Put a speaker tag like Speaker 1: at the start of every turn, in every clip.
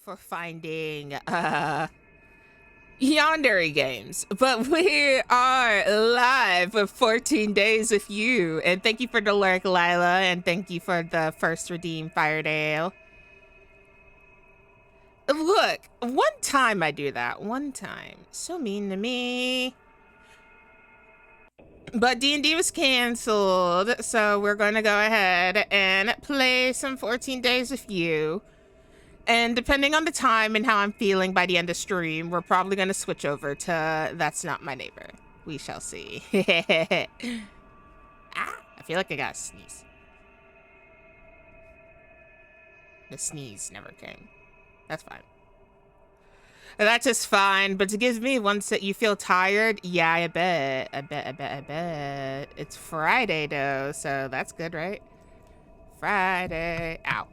Speaker 1: for finding yandere games, but we are live with 14 days with you. And thank you for the lurk, Lila, and thank you for the first redeem, Firedale. Look, one time I do that. One time. So mean to me. But D&D was canceled, so we're going to go ahead and play some 14 days with you. And depending on the time and how I'm feeling by the end of stream, we're probably going to switch over to That's Not My Neighbor. We shall see. I feel like I got a sneeze. The sneeze never came. That's fine. That's just fine, but to give me once that you feel tired, yeah, I bet. It's Friday, though, so that's good, right? Friday. Ow.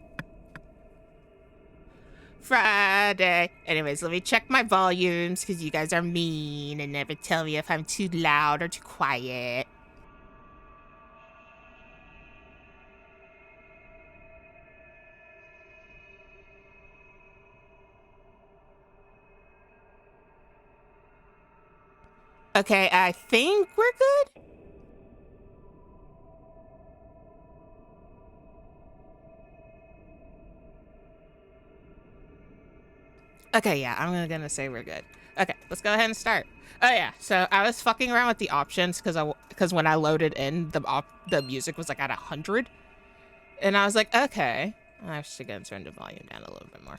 Speaker 1: Friday. Anyways, let me check my volumes, because you guys are mean and never tell me if I'm too loud or too quiet. Okay, I think we're good. Okay, yeah, I'm gonna say we're good. Okay, let's go ahead and start. Oh yeah, so I was fucking around with the options because when I loaded in, the music was like at 100, and I was like, okay, I'm actually gonna turn the volume down a little bit more.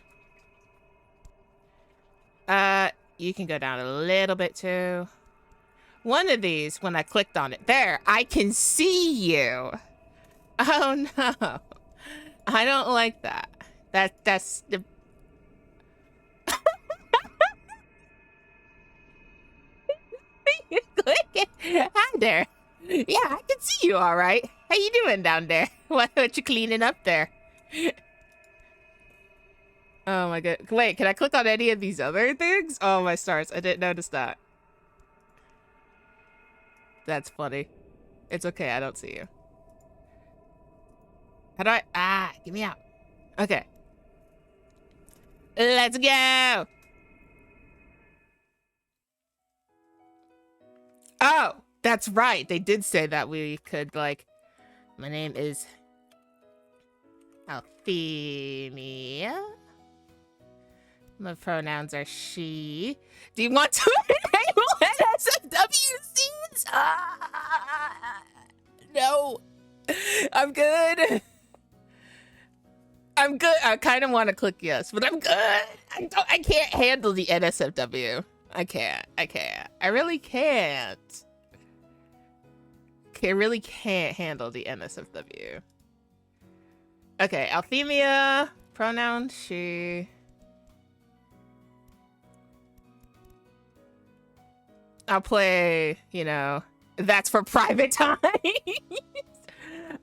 Speaker 1: You can go down a little bit too. One of these, when I clicked on it, there, I can see you. Oh no, I don't like that. That's the. Hi there. Yeah, I can see you all right. How you doing down there? What you cleaning up there? Oh my god. Wait, can I click on any of these other things? Oh my stars, I didn't notice that. That's funny. It's okay, I don't see you. How do I... get me out. Okay. Let's go! Oh, that's right. They did say that we could, like... My name is... Althemia. My pronouns are she. Do you want to enable NSFW scenes? No. I'm good. I'm good. I kind of want to click yes, but I'm good. I can't handle the NSFW. I can't. I really can't. I really can't handle the NSFW. Okay, Althemia, pronoun she. I'll play, you know, that's for private time.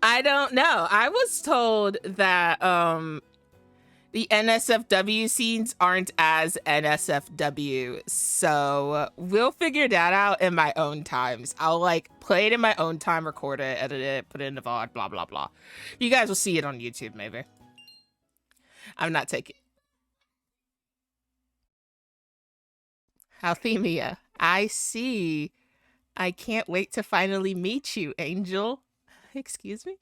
Speaker 1: I don't know. I was told that the NSFW scenes aren't as NSFW, so we'll figure that out in my own times. I'll like play it in my own time, record it, edit it, put it in the VOD, blah blah blah. You guys will see it on YouTube, maybe. I'm not taking Althemia. I see. I can't wait to finally meet you, Angel. Excuse me?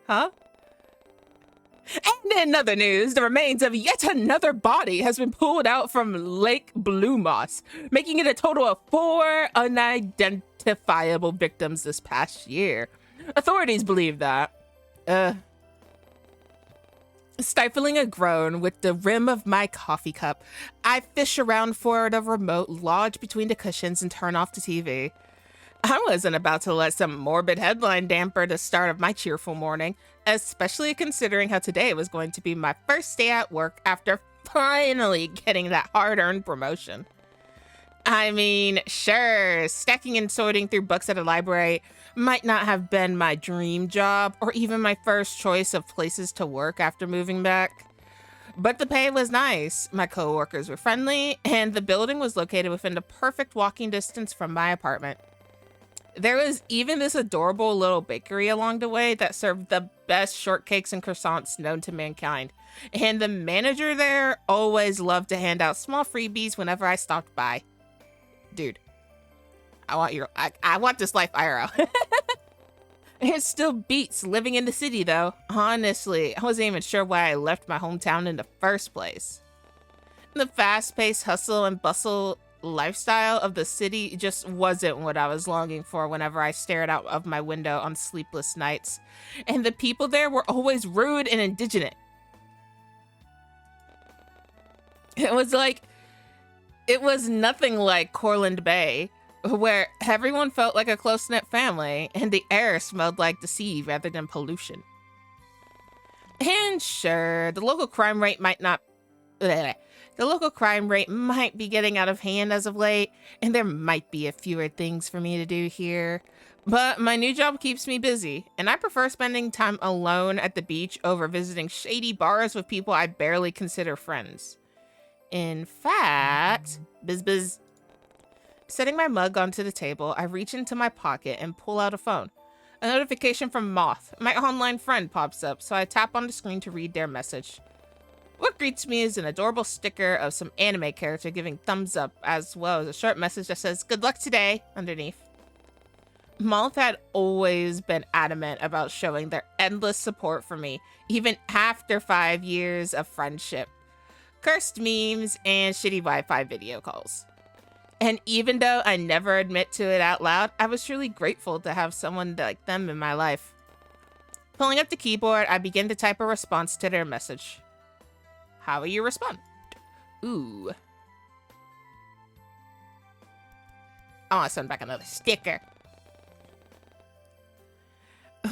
Speaker 1: Huh? And in other news, the remains of yet another body has been pulled out from Lake Blue Moss, making it a total of 4 unidentifiable victims this past year. Authorities believe that. Stifling a groan with the rim of my coffee cup, I fish around for the remote, lodge between the cushions, and turn off the TV. I wasn't about to let some morbid headline damper the start of my cheerful morning, especially considering how today was going to be my first day at work after finally getting that hard-earned promotion. I mean, sure, stacking and sorting through books at a library might not have been my dream job or even my first choice of places to work after moving back. But the pay was nice, my coworkers were friendly, and the building was located within the perfect walking distance from my apartment. There was even this adorable little bakery along the way that served the best shortcakes and croissants known to mankind. And the manager there always loved to hand out small freebies whenever I stopped by. Dude, I want this life IRL. It still beats living in the city though. Honestly, I wasn't even sure why I left my hometown in the first place. The fast-paced hustle and bustle lifestyle of the city just wasn't what I was longing for whenever I stared out of my window on sleepless nights. And the people there were always rude and indignant. It was nothing like Corland Bay, where everyone felt like a close-knit family and the air smelled like the sea rather than pollution. And sure, the local crime rate might be getting out of hand as of late, and there might be a fewer things for me to do here. But my new job keeps me busy, and I prefer spending time alone at the beach over visiting shady bars with people I barely consider friends. In fact, buzz. Setting my mug onto the table, I reach into my pocket and pull out a phone. A notification from Moth, my online friend, pops up, so I tap on the screen to read their message. What greets me is an adorable sticker of some anime character giving thumbs up, as well as a short message that says, "Good luck today," underneath. Moth had always been adamant about showing their endless support for me, even after 5 years of friendship. Cursed memes, and shitty Wi-Fi video calls. And even though I never admit to it out loud, I was truly grateful to have someone like them in my life. Pulling up the keyboard, I begin to type a response to their message. How will you respond? Ooh. I want to send back another sticker.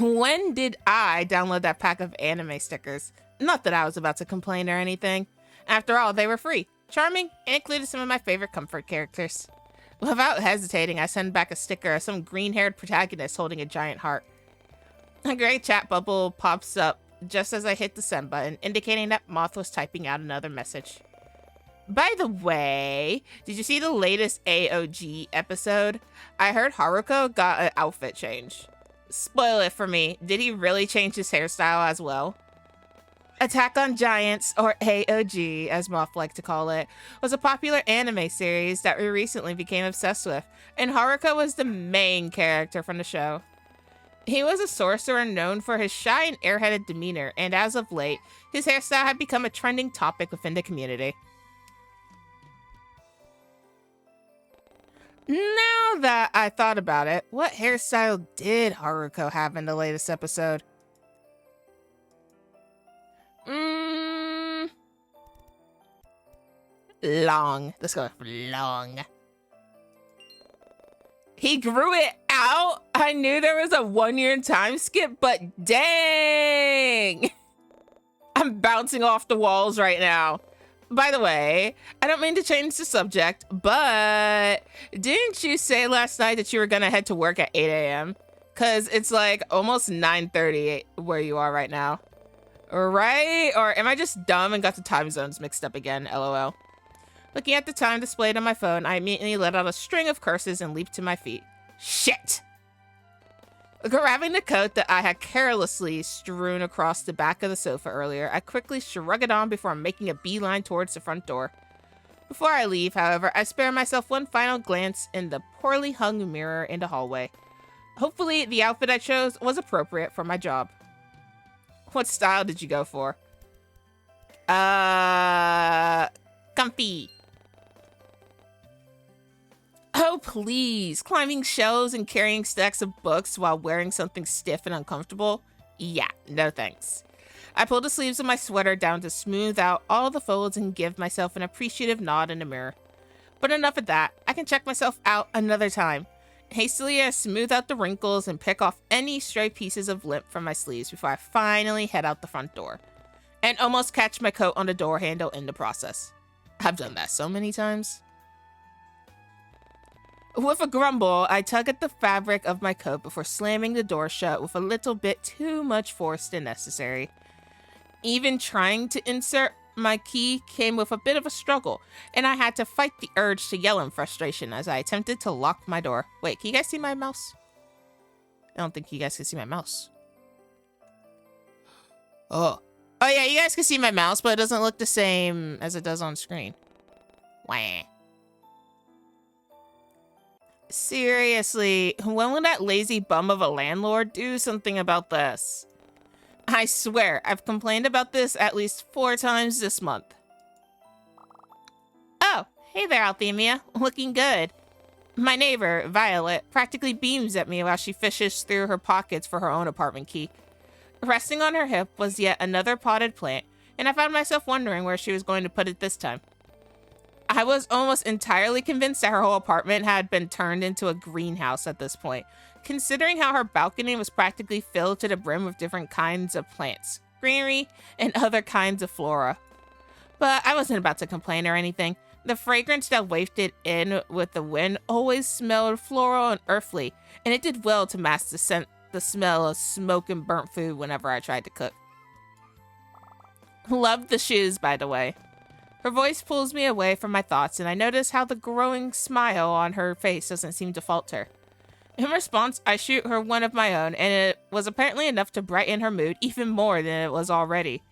Speaker 1: When did I download that pack of anime stickers? Not that I was about to complain or anything. After all, they were free, charming, and included some of my favorite comfort characters. Without hesitating, I send back a sticker of some green-haired protagonist holding a giant heart. A gray chat bubble pops up just as I hit the send button, indicating that Moth was typing out another message. By the way, did you see the latest AOG episode? I heard Haruko got an outfit change. Spoil it for me, did he really change his hairstyle as well? Attack on Giants, or AOG as Moth liked to call it, was a popular anime series that we recently became obsessed with, and Haruko was the main character from the show. He was a sorcerer known for his shy and airheaded demeanor, and as of late, his hairstyle had become a trending topic within the community. Now that I thought about it, what hairstyle did Haruko have in the latest episode? Long. Let's go for long. He grew it out? I knew there was a 1-year time skip, but dang! I'm bouncing off the walls right now. By the way, I don't mean to change the subject, but didn't you say last night that you were gonna head to work at 8 a.m.? Cause it's like almost 9:30 where you are right now. Right? Or am I just dumb and got the time zones mixed up again, LOL. Looking at the time displayed on my phone, I immediately let out a string of curses and leaped to my feet. Shit! Grabbing the coat that I had carelessly strewn across the back of the sofa earlier, I quickly shrug it on before making a beeline towards the front door. Before I leave, however, I spare myself one final glance in the poorly hung mirror in the hallway. Hopefully, the outfit I chose was appropriate for my job. What style did you go for? Comfy. Oh, please. Climbing shelves and carrying stacks of books while wearing something stiff and uncomfortable? Yeah, no thanks. I pull the sleeves of my sweater down to smooth out all the folds and give myself an appreciative nod in the mirror. But enough of that. I can check myself out another time. Hastily, I smooth out the wrinkles and pick off any stray pieces of lint from my sleeves before I finally head out the front door. And almost catch my coat on the door handle in the process. I've done that so many times. With a grumble, I tug at the fabric of my coat before slamming the door shut with a little bit too much force than necessary. Even trying to insert my key came with a bit of a struggle, and I had to fight the urge to yell in frustration as I attempted to lock my door. Wait, can you guys see my mouse? I don't think you guys can see my mouse. Oh. Oh yeah, you guys can see my mouse, but it doesn't look the same as it does on screen. Wah. Seriously, when will that lazy bum of a landlord do something about this? I swear, I've complained about this at least 4 times this month. Oh, hey there, Althemia. Looking good. My neighbor, Violet, practically beams at me while she fishes through her pockets for her own apartment key. Resting on her hip was yet another potted plant, and I found myself wondering where she was going to put it this time. I was almost entirely convinced that her whole apartment had been turned into a greenhouse at this point, considering how her balcony was practically filled to the brim with different kinds of plants, greenery, and other kinds of flora. But I wasn't about to complain or anything. The fragrance that wafted in with the wind always smelled floral and earthly, and it did well to mask the smell of smoke and burnt food whenever I tried to cook. Loved the shoes, by the way. Her voice pulls me away from my thoughts, and I notice how the growing smile on her face doesn't seem to falter. In response, I shoot her one of my own, and it was apparently enough to brighten her mood even more than it was already.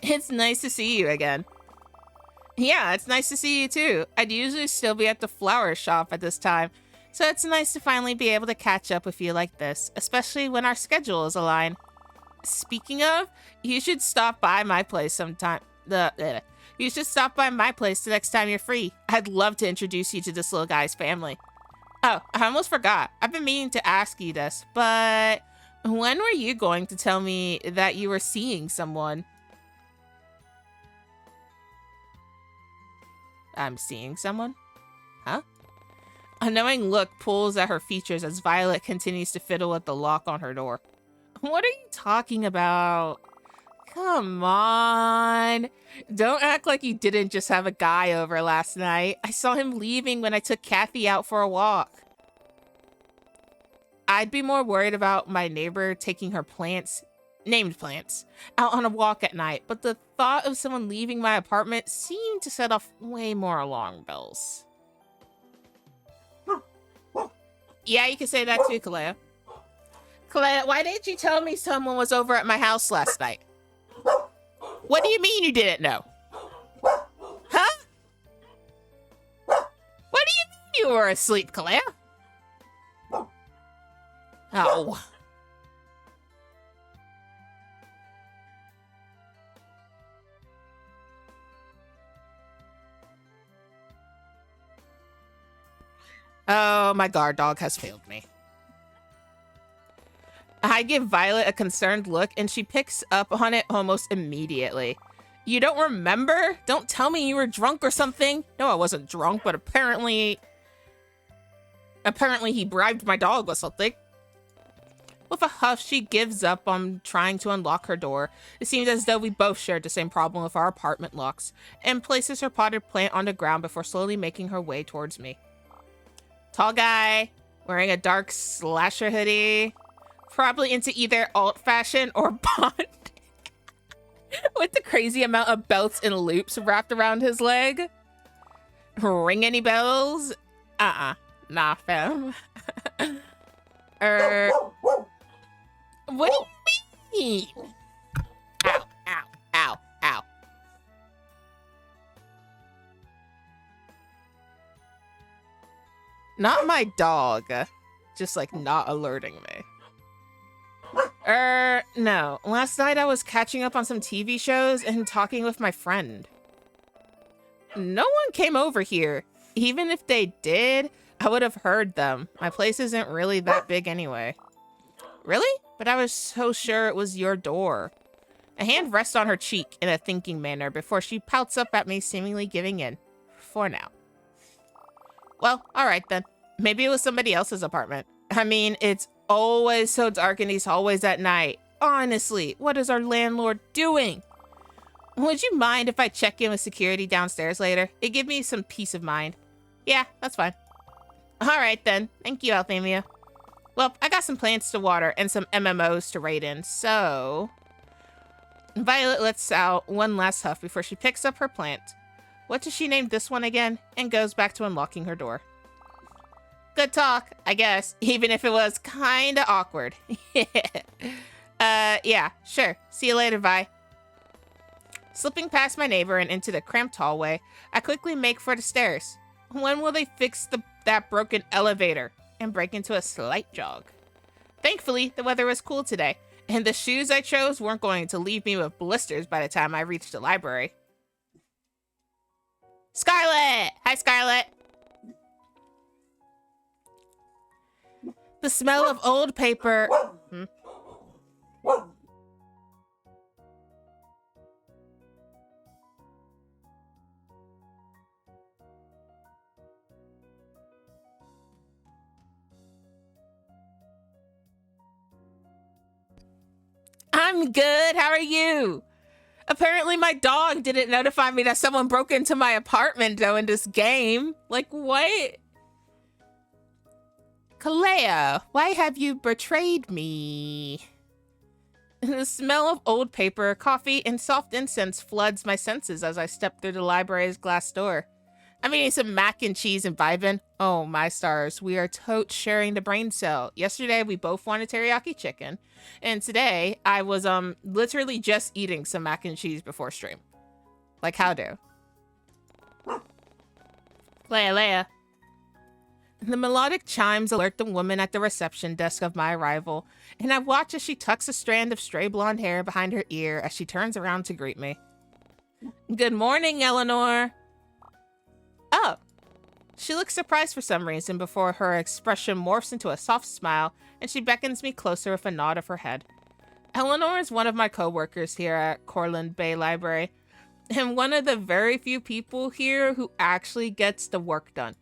Speaker 1: It's nice to see you again. Yeah, it's nice to see you too. I'd usually still be at the flower shop at this time, so it's nice to finally be able to catch up with you like this, especially when our schedules align. Speaking of, you should stop by my place sometime. You should stop by my place the next time you're free. I'd love to introduce you to this little guy's family. Oh, I almost forgot. I've been meaning to ask you this, but when were you going to tell me that you were seeing someone? I'm seeing someone? Huh? A knowing look pulls at her features as Violet continues to fiddle with the lock on her door. What are you talking about? Come on. Don't act like you didn't just have a guy over last night. I saw him leaving when I took Kathy out for a walk. I'd be more worried about my neighbor taking her plants, named plants, out on a walk at night, but the thought of someone leaving my apartment seemed to set off way more alarm bells. Yeah, you can say that too, Kalea. Kalea, why didn't you tell me someone was over at my house last night? What do you mean you didn't know? Huh? What do you mean you were asleep, Kalea? Oh. Oh, my guard dog has failed me. I give Violet a concerned look, and she picks up on it almost immediately. You don't remember? Don't tell me you were drunk or something. No, I wasn't drunk, but apparently he bribed my dog with something. With a huff, she gives up on trying to unlock her door. It seems as though we both shared the same problem with our apartment locks, and places her potted plant on the ground before slowly making her way towards me. Tall guy, wearing a dark slasher hoodie, probably into either alt fashion or Bond, with the crazy amount of belts and loops wrapped around his leg. Ring any bells? Nah, fam. What do you mean? Ow, ow, ow, ow. Not my dog. Just like not alerting me. No. Last night I was catching up on some TV shows and talking with my friend. No one came over here. Even if they did, I would have heard them. My place isn't really that big anyway. Really? But I was so sure it was your door. A hand rests on her cheek in a thinking manner before she pouts up at me, seemingly giving in. For now. Well, alright then. Maybe it was somebody else's apartment. I mean, it's always so dark in these hallways at night. Honestly, what is our landlord doing? Would you mind if I check in with security downstairs later? It'd give me some peace of mind. Yeah, that's fine. Alright then. Thank you, Althemia. Well, I got some plants to water and some MMOs to raid in, so... Violet lets out one last huff before she picks up her plant. What does she name this one again? And goes back to unlocking her door. Good talk, I guess, even if it was kinda awkward. Yeah, sure. See you later, bye. Slipping past my neighbor and into the cramped hallway, I quickly make for the stairs. When will they fix that broken elevator? And break into a slight jog. Thankfully, the weather was cool today, and the shoes I chose weren't going to leave me with blisters by the time I reached the library. Scarlet! Hi, Scarlet! The smell of old paper... I'm good. How are you? Apparently my dog didn't notify me that someone broke into my apartment during this game. Like, what? Kalea, why have you betrayed me? The smell of old paper, coffee, and soft incense floods my senses as I step through the library's glass door. I'm eating some mac and cheese and vibing. Oh, my stars. We are totes sharing the brain cell. Yesterday, we both wanted teriyaki chicken. And today, I was literally just eating some mac and cheese before stream. Like, how do? Leia. The melodic chimes alert the woman at the reception desk of my arrival, and I watch as she tucks a strand of stray blonde hair behind her ear as she turns around to greet me. Good morning, Eleanor. Oh. She looks surprised for some reason before her expression morphs into a soft smile, and she beckons me closer with a nod of her head. Eleanor is one of my co-workers here at Corland Bay Library, and one of the very few people here who actually gets the work done.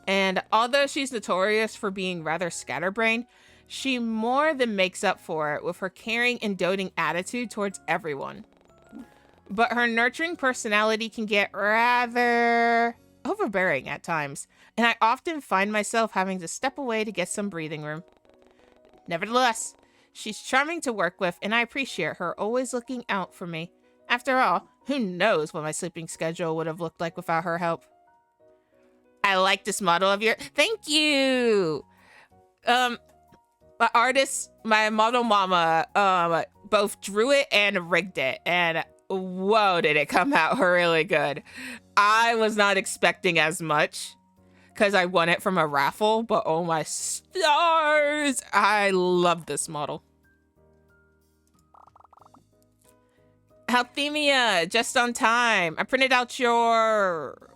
Speaker 1: And although she's notorious for being rather scatterbrained, she more than makes up for it with her caring and doting attitude towards everyone. But her nurturing personality can get rather overbearing at times, and I often find myself having to step away to get some breathing room. Nevertheless, she's charming to work with, and I appreciate her always looking out for me. After all, who knows what my sleeping schedule would have looked like without her help. I like this model of your... Thank you! My artist, my model mama, both drew it and rigged it, and whoa, did it come out really good. I was not expecting as much, because I won it from a raffle, but oh my stars! I love this model. Althemia, just on time. I printed out your...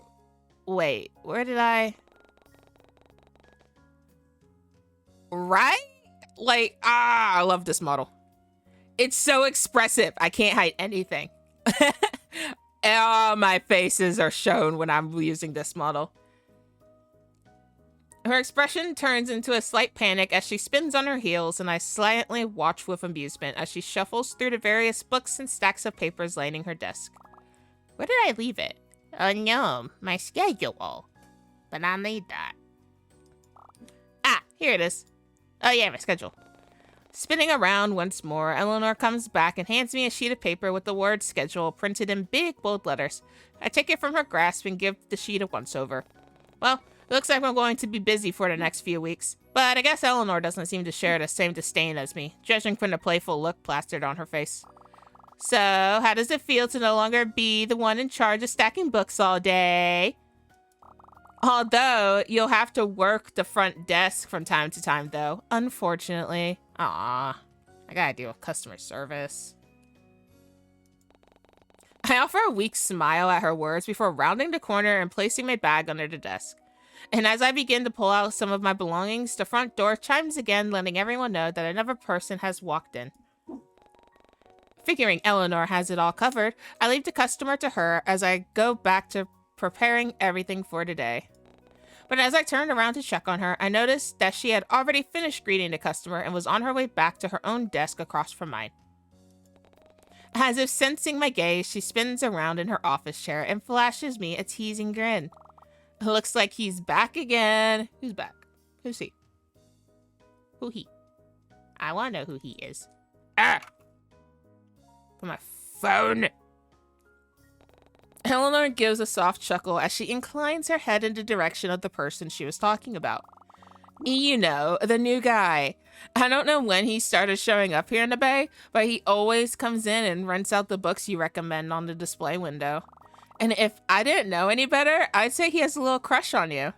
Speaker 1: Wait, where did I... Right? Like, I love this model. It's so expressive. I can't hide anything. All my faces are shown when I'm using this model. Her expression turns into a slight panic as she spins on her heels, and I silently watch with amusement as she shuffles through the various books and stacks of papers lining her desk. Where did I leave it? Oh no, my schedule. But I need that. Ah, here it is. Oh yeah, my schedule. Spinning around once more, Eleanor comes back and hands me a sheet of paper with the word schedule printed in big, bold letters. I take it from her grasp and give the sheet a once-over. Well, it looks like I'm going to be busy for the next few weeks, but I guess Eleanor doesn't seem to share the same disdain as me, judging from the playful look plastered on her face. So, how does it feel to no longer be the one in charge of stacking books all day? Although, you'll have to work the front desk from time to time, though, unfortunately. Aw, I gotta deal with customer service. I offer a weak smile at her words before rounding the corner and placing my bag under the desk. And as I begin to pull out some of my belongings, the front door chimes again, letting everyone know that another person has walked in. Figuring Eleanor has it all covered, I leave the customer to her as I go back to preparing everything for today. But as I turned around to check on her, I noticed that she had already finished greeting the customer and was on her way back to her own desk across from mine. As if sensing my gaze, she spins around in her office chair and flashes me a teasing grin. It looks like he's back again. Who's back? Who's he? Who he? I want to know who he is. Ah! For my phone. Eleanor gives a soft chuckle as she inclines her head in the direction of the person she was talking about. You know, the new guy. I don't know when he started showing up here in the Bay, but he always comes in and rents out the books you recommend on the display window. And if I didn't know any better, I'd say he has a little crush on you.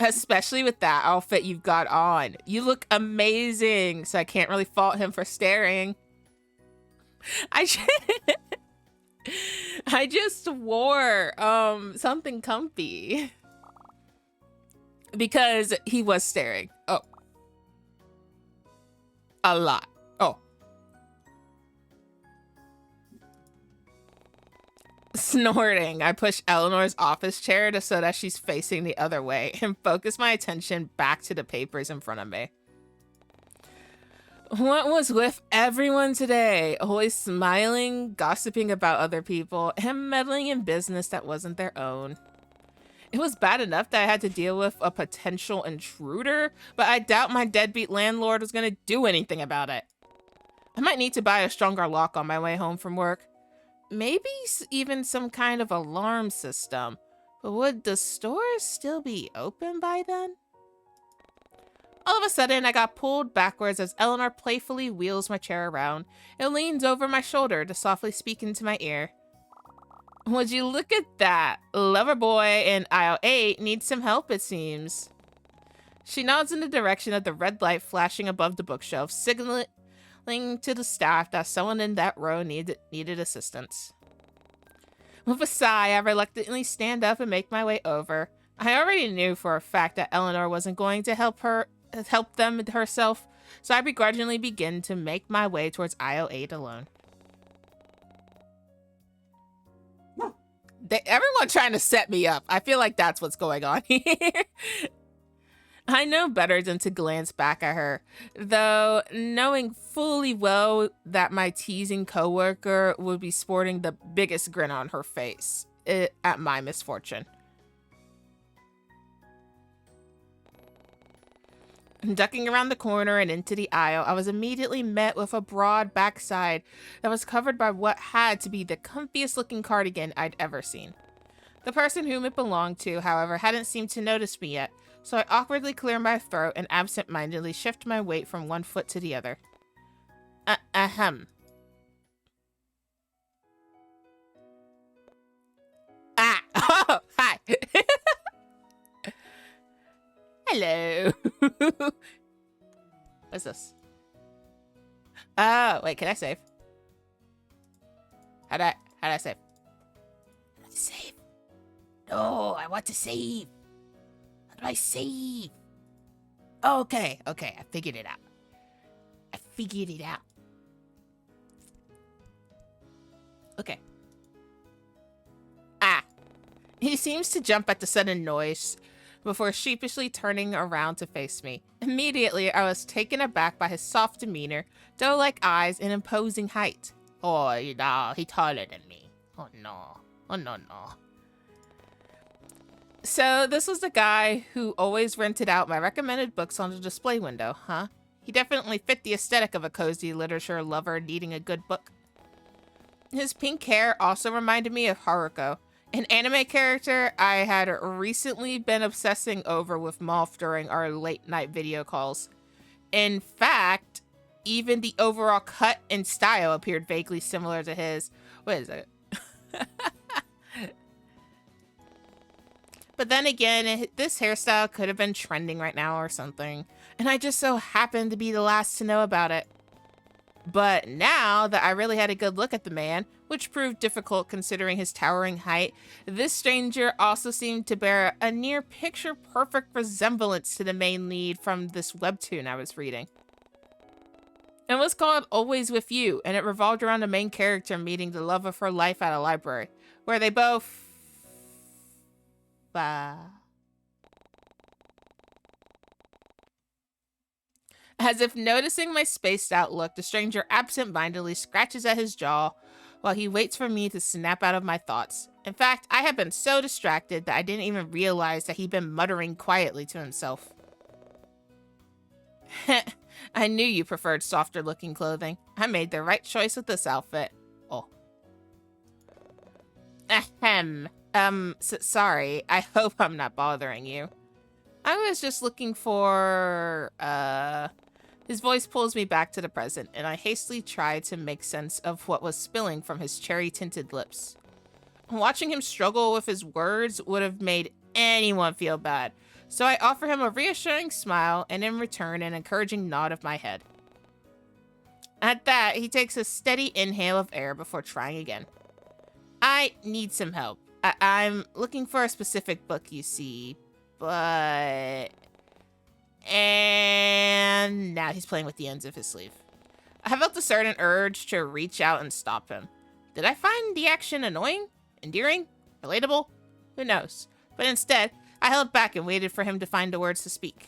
Speaker 1: Especially with that outfit you've got on. You look amazing, so I can't really fault him for staring. I just wore something comfy. Because he was staring. Oh. A lot. Oh. Snorting, I push Eleanor's office chair so that she's facing the other way and focus my attention back to the papers in front of me. What was with everyone today? Always smiling, gossiping about other people, and meddling in business that wasn't their own. It was bad enough that I had to deal with a potential intruder, but I doubt my deadbeat landlord was going to do anything about it. I might need to buy a stronger lock on my way home from work. Maybe even some kind of alarm system. But would the store still be open by then? All of a sudden, I got pulled backwards as Eleanor playfully wheels my chair around and leans over my shoulder to softly speak into my ear. Would you look at that? Lover boy in aisle 8 needs some help, it seems. She nods in the direction of the red light flashing above the bookshelf, signaling to the staff that someone in that row needed assistance. With a sigh, I reluctantly stand up and make my way over. I already knew for a fact that Eleanor wasn't going to help them herself, so I begrudgingly begin to make my way towards aisle 8 alone. Everyone trying to set me up. I feel like that's what's going on here. I know better than to glance back at her, though knowing fully well that my teasing coworker would be sporting the biggest grin on her face at my misfortune. Ducking around the corner and into the aisle, I was immediately met with a broad backside that was covered by what had to be the comfiest looking cardigan I'd ever seen. The person whom it belonged to, however, hadn't seemed to notice me yet, so I awkwardly clear my throat and absent-mindedly shift my weight from one foot to the other. Ahem. Ah! Oh, hi! Hello. What's this? Oh, wait, can I save? How'd I save? Save. No, I want to save. How do I save? Okay, I figured it out. Okay. Ah. He seems to jump at the sudden noise before sheepishly turning around to face me. Immediately, I was taken aback by his soft demeanor, doe-like eyes, and imposing height. Oh, you know, he's taller than me. Oh, no. So, this was the guy who always rented out my recommended books on the display window, huh? He definitely fit the aesthetic of a cozy literature lover needing a good book. His pink hair also reminded me of Haruko, an anime character I had recently been obsessing over with Moth during our late-night video calls. In fact, even the overall cut and style appeared vaguely similar to his. What is it? But then again, this hairstyle could have been trending right now or something, and I just so happened to be the last to know about it. But now that I really had a good look at the man, which proved difficult considering his towering height, this stranger also seemed to bear a near picture-perfect resemblance to the main lead from this webtoon I was reading. It was called Always With You, and it revolved around the main character meeting the love of her life at a library, where they both... As if noticing my spaced out look, the stranger absent-mindedly scratches at his jaw while he waits for me to snap out of my thoughts. In fact, I had been so distracted that I didn't even realize that he'd been muttering quietly to himself. I knew you preferred softer-looking clothing. I made the right choice with this outfit. Oh. Ahem. Sorry. I hope I'm not bothering you. I was just looking for, His voice pulls me back to the present, and I hastily try to make sense of what was spilling from his cherry-tinted lips. Watching him struggle with his words would have made anyone feel bad, so I offer him a reassuring smile and in return an encouraging nod of my head. At that, he takes a steady inhale of air before trying again. I need some help. I'm looking for a specific book, you see, but... And now he's playing with the ends of his sleeve. I felt a certain urge to reach out and stop him. Did I find the action annoying? Endearing? Relatable? Who knows? But instead, I held back and waited for him to find the words to speak.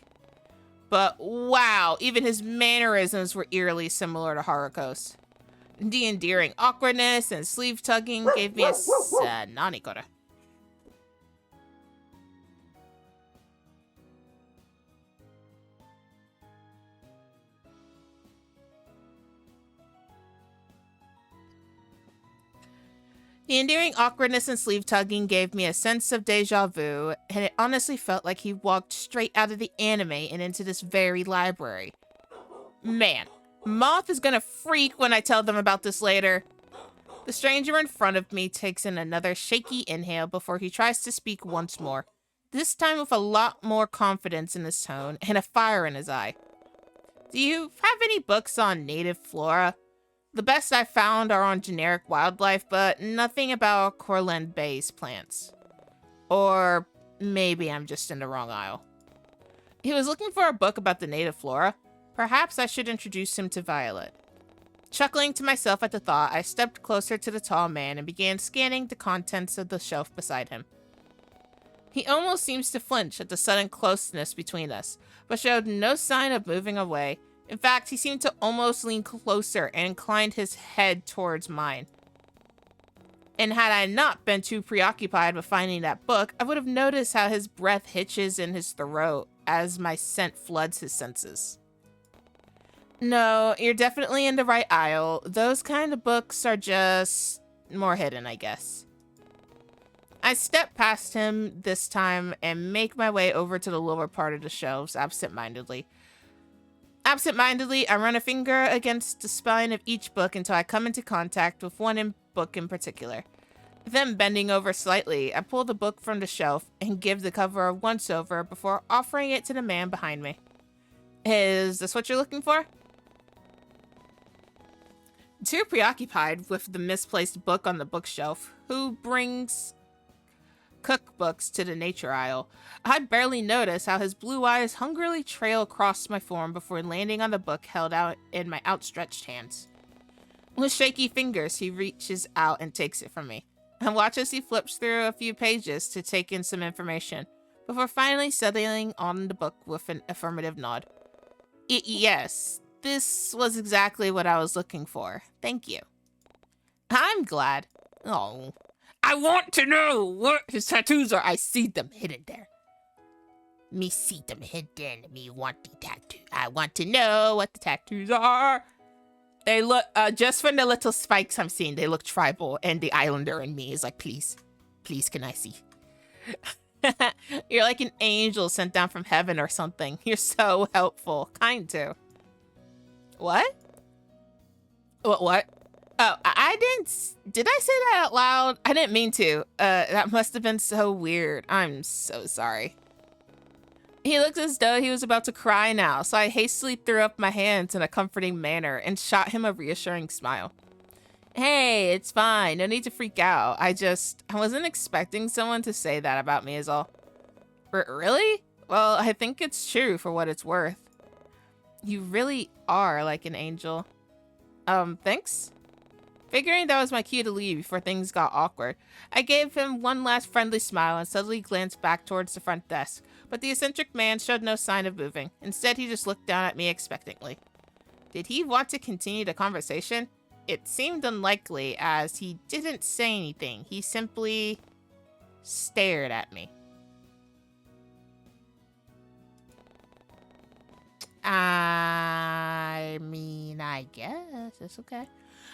Speaker 1: But wow, even his mannerisms were eerily similar to Haruko's. The endearing awkwardness and sleeve tugging gave me a nanikora. The endearing awkwardness and sleeve tugging gave me a sense of deja vu, and it honestly felt like he walked straight out of the anime and into this very library. Man, Moth is gonna freak when I tell them about this later. The stranger in front of me takes in another shaky inhale before he tries to speak once more, this time with a lot more confidence in his tone and a fire in his eye. Do you have any books on native flora? The best I've found are on generic wildlife, but nothing about Corland Bay's plants. Or maybe I'm just in the wrong aisle. He was looking for a book about the native flora. Perhaps I should introduce him to Violet. Chuckling to myself at the thought, I stepped closer to the tall man and began scanning the contents of the shelf beside him. He almost seems to flinch at the sudden closeness between us, but showed no sign of moving away. In fact, he seemed to almost lean closer and inclined his head towards mine. And had I not been too preoccupied with finding that book, I would have noticed how his breath hitches in his throat as my scent floods his senses. No, you're definitely in the right aisle. Those kind of books are just more hidden, I guess. I step past him this time and make my way over to the lower part of the shelves absent-mindedly. Absent-mindedly, I run a finger against the spine of each book until I come into contact with one book in particular. Then, bending over slightly, I pull the book from the shelf and give the cover a once-over before offering it to the man behind me. Is this what you're looking for? Too preoccupied with the misplaced book on the bookshelf, who brings cookbooks to the nature aisle, I barely notice how his blue eyes hungrily trail across my form before landing on the book held out in my outstretched hands. With shaky fingers, he reaches out and takes it from me, and watch as he flips through a few pages to take in some information, before finally settling on the book with an affirmative nod. Yes, this was exactly what I was looking for. Thank you. I'm glad. Oh. I want to know what his tattoos are. I see them hidden there. Me see them hidden. Me want the tattoo. I want to know what the tattoos are. They look, just from the little spikes I'm seeing, they look tribal. And the islander in me is like, please, please, can I see? You're like an angel sent down from heaven or something. You're so helpful. Kind too. What? What? Oh, I didn't... Did I say that out loud? I didn't mean to. That must have been so weird. I'm so sorry. He looked as though he was about to cry now, so I hastily threw up my hands in a comforting manner and shot him a reassuring smile. Hey, it's fine. No need to freak out. I wasn't expecting someone to say that about me is all. Really? Well, I think it's true for what it's worth. You really are like an angel. Thanks? Figuring that was my cue to leave before things got awkward, I gave him one last friendly smile and suddenly glanced back towards the front desk, but the eccentric man showed no sign of moving. Instead, he just looked down at me expectantly. Did he want to continue the conversation? It seemed unlikely, as he didn't say anything. He simply stared at me. I mean, I guess it's okay.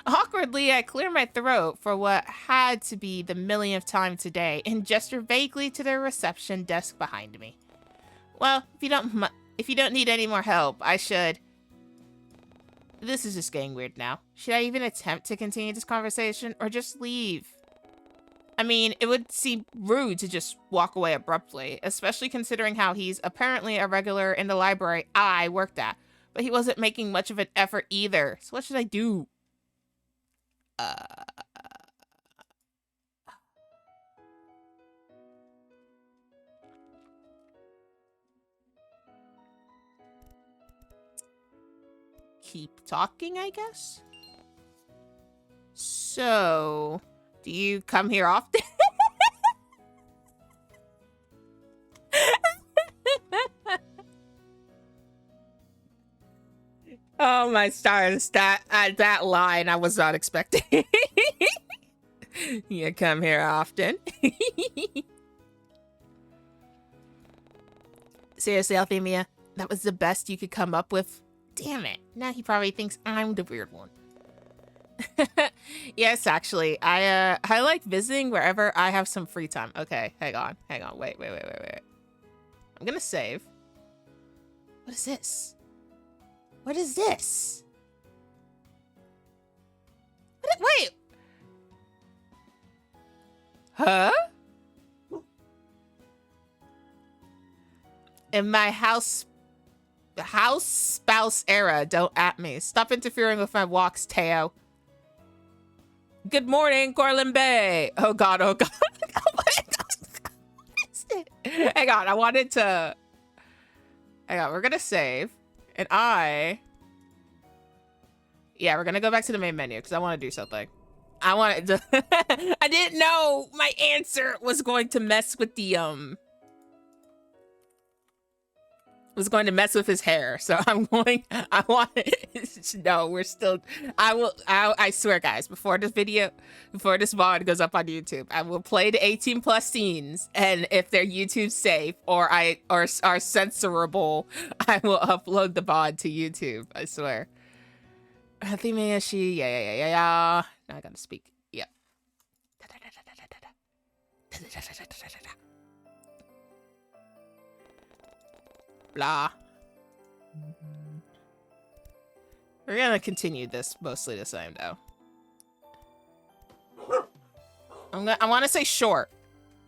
Speaker 1: Awkwardly, I clear my throat for what had to be the millionth time today and gesture vaguely to the reception desk behind me. Well, if you don't need any more help, I should. This is just getting weird now. Should I even attempt to continue this conversation or just leave? I mean, it would seem rude to just walk away abruptly, especially considering how he's apparently a regular in the library I worked at, but he wasn't making much of an effort either. So what should I do? Keep talking, I guess? So, do you come here often? Oh my stars, that line I was not expecting. You come here often. Seriously, Althemia, that was the best you could come up with? Damn it. Now he probably thinks I'm the weird one. Yes, actually. I like visiting wherever I have some free time. Okay, hang on. Wait. I'm gonna save. What is this? What is this? Wait. Huh? In my house spouse era, don't at me. Stop interfering with my walks, Teo. Good morning, Corland Bay. Oh god. Oh my god. Hang on, I wanted to... Hang on, we're gonna save. And yeah, we're gonna go back to the main menu because I want to do something. I wanted to... I didn't know my answer was going to mess with the, was going to mess with his hair. So no, we're still, I swear guys, before this VOD goes up on YouTube, I will play the 18+ scenes, and if they're YouTube safe or are censorable, I will upload the VOD to YouTube, I swear. Althemia, yeah. Now I gotta speak. Yep. Blah. We're gonna continue this mostly the same though. I want to say short.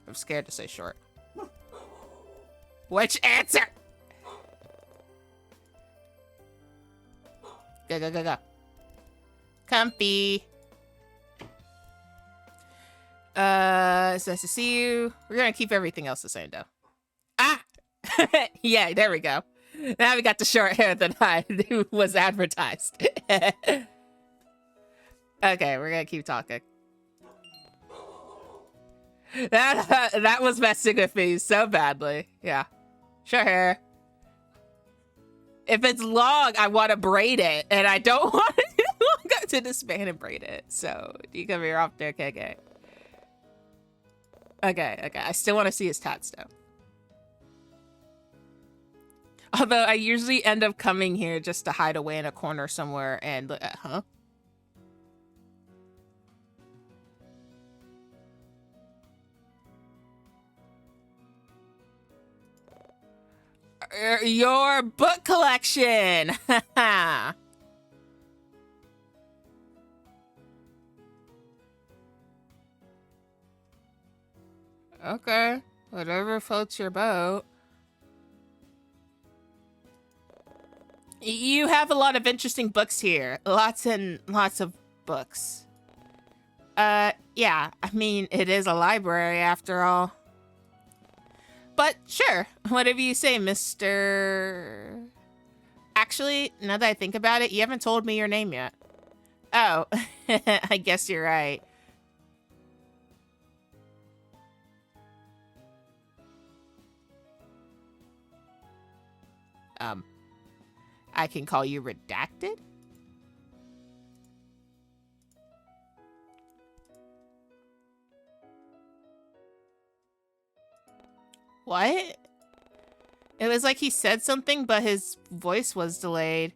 Speaker 1: I'm scared to say short. Which answer? Go. Comfy. It's nice to see you. We're gonna keep everything else the same though. Ah! Yeah, there we go. Now we got the short hair that was advertised. Okay, we're gonna keep talking. That was messing with me so badly. Yeah. Short hair. If it's long, I want to braid it, and I don't want to go to this man and braid it. So, do you come here off there? Okay. I still want to see his tats, though. Although, I usually end up coming here just to hide away in a corner somewhere and look at, huh? Your book collection! Okay, whatever floats your boat. You have a lot of interesting books here. Lots and lots of books. Yeah, I mean, it is a library after all. But sure, whatever you say, Mr. Actually, now that I think about it, you haven't told me your name yet. Oh, I guess you're right. I can call you Redacted? What? It was like he said something, but his voice was delayed.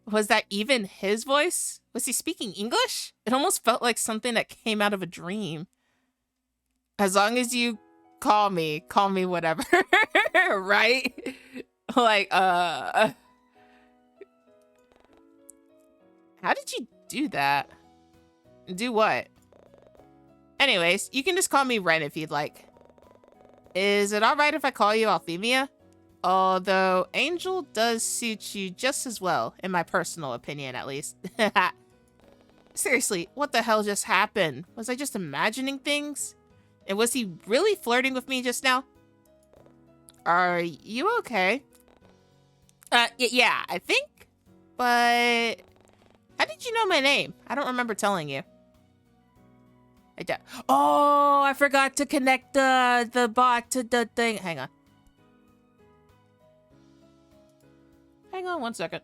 Speaker 1: Was that even his voice? Was he speaking English? It almost felt like something that came out of a dream. As long as you call me whatever, right? Like, how did you do that? Do what? Anyways, you can just call me Ren if you'd like. Is it alright if I call you Althemia? Although Angel does suit you just as well, in my personal opinion at least. Seriously, what the hell just happened? Was I just imagining things? And was he really flirting with me just now? Are you okay? Yeah, I think. But how did you know my name? I don't remember telling you. Oh, I forgot to connect the bot to the thing. Hang on. Hang on 1 second.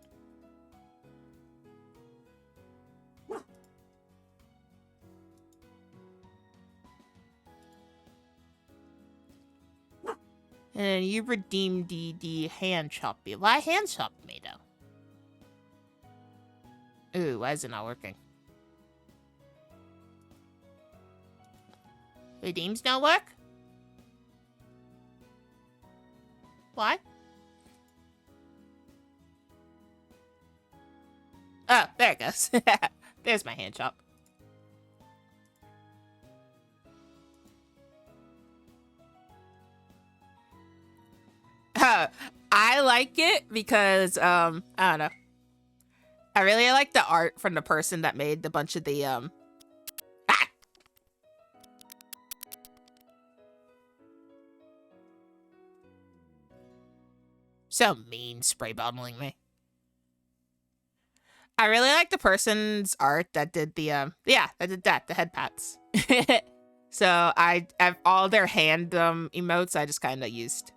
Speaker 1: And you redeemed the hand chop me. Why hand chop me though? Ooh, why is it not working? Redeems don't work? Why? Oh, there it goes. There's my hand chop. I like it because, I don't know. I really like the art from the person that made a bunch of the, So mean, spray bottling me. I really like the person's art that did the, the head pats. So I have all their hand, emotes I just kind of used.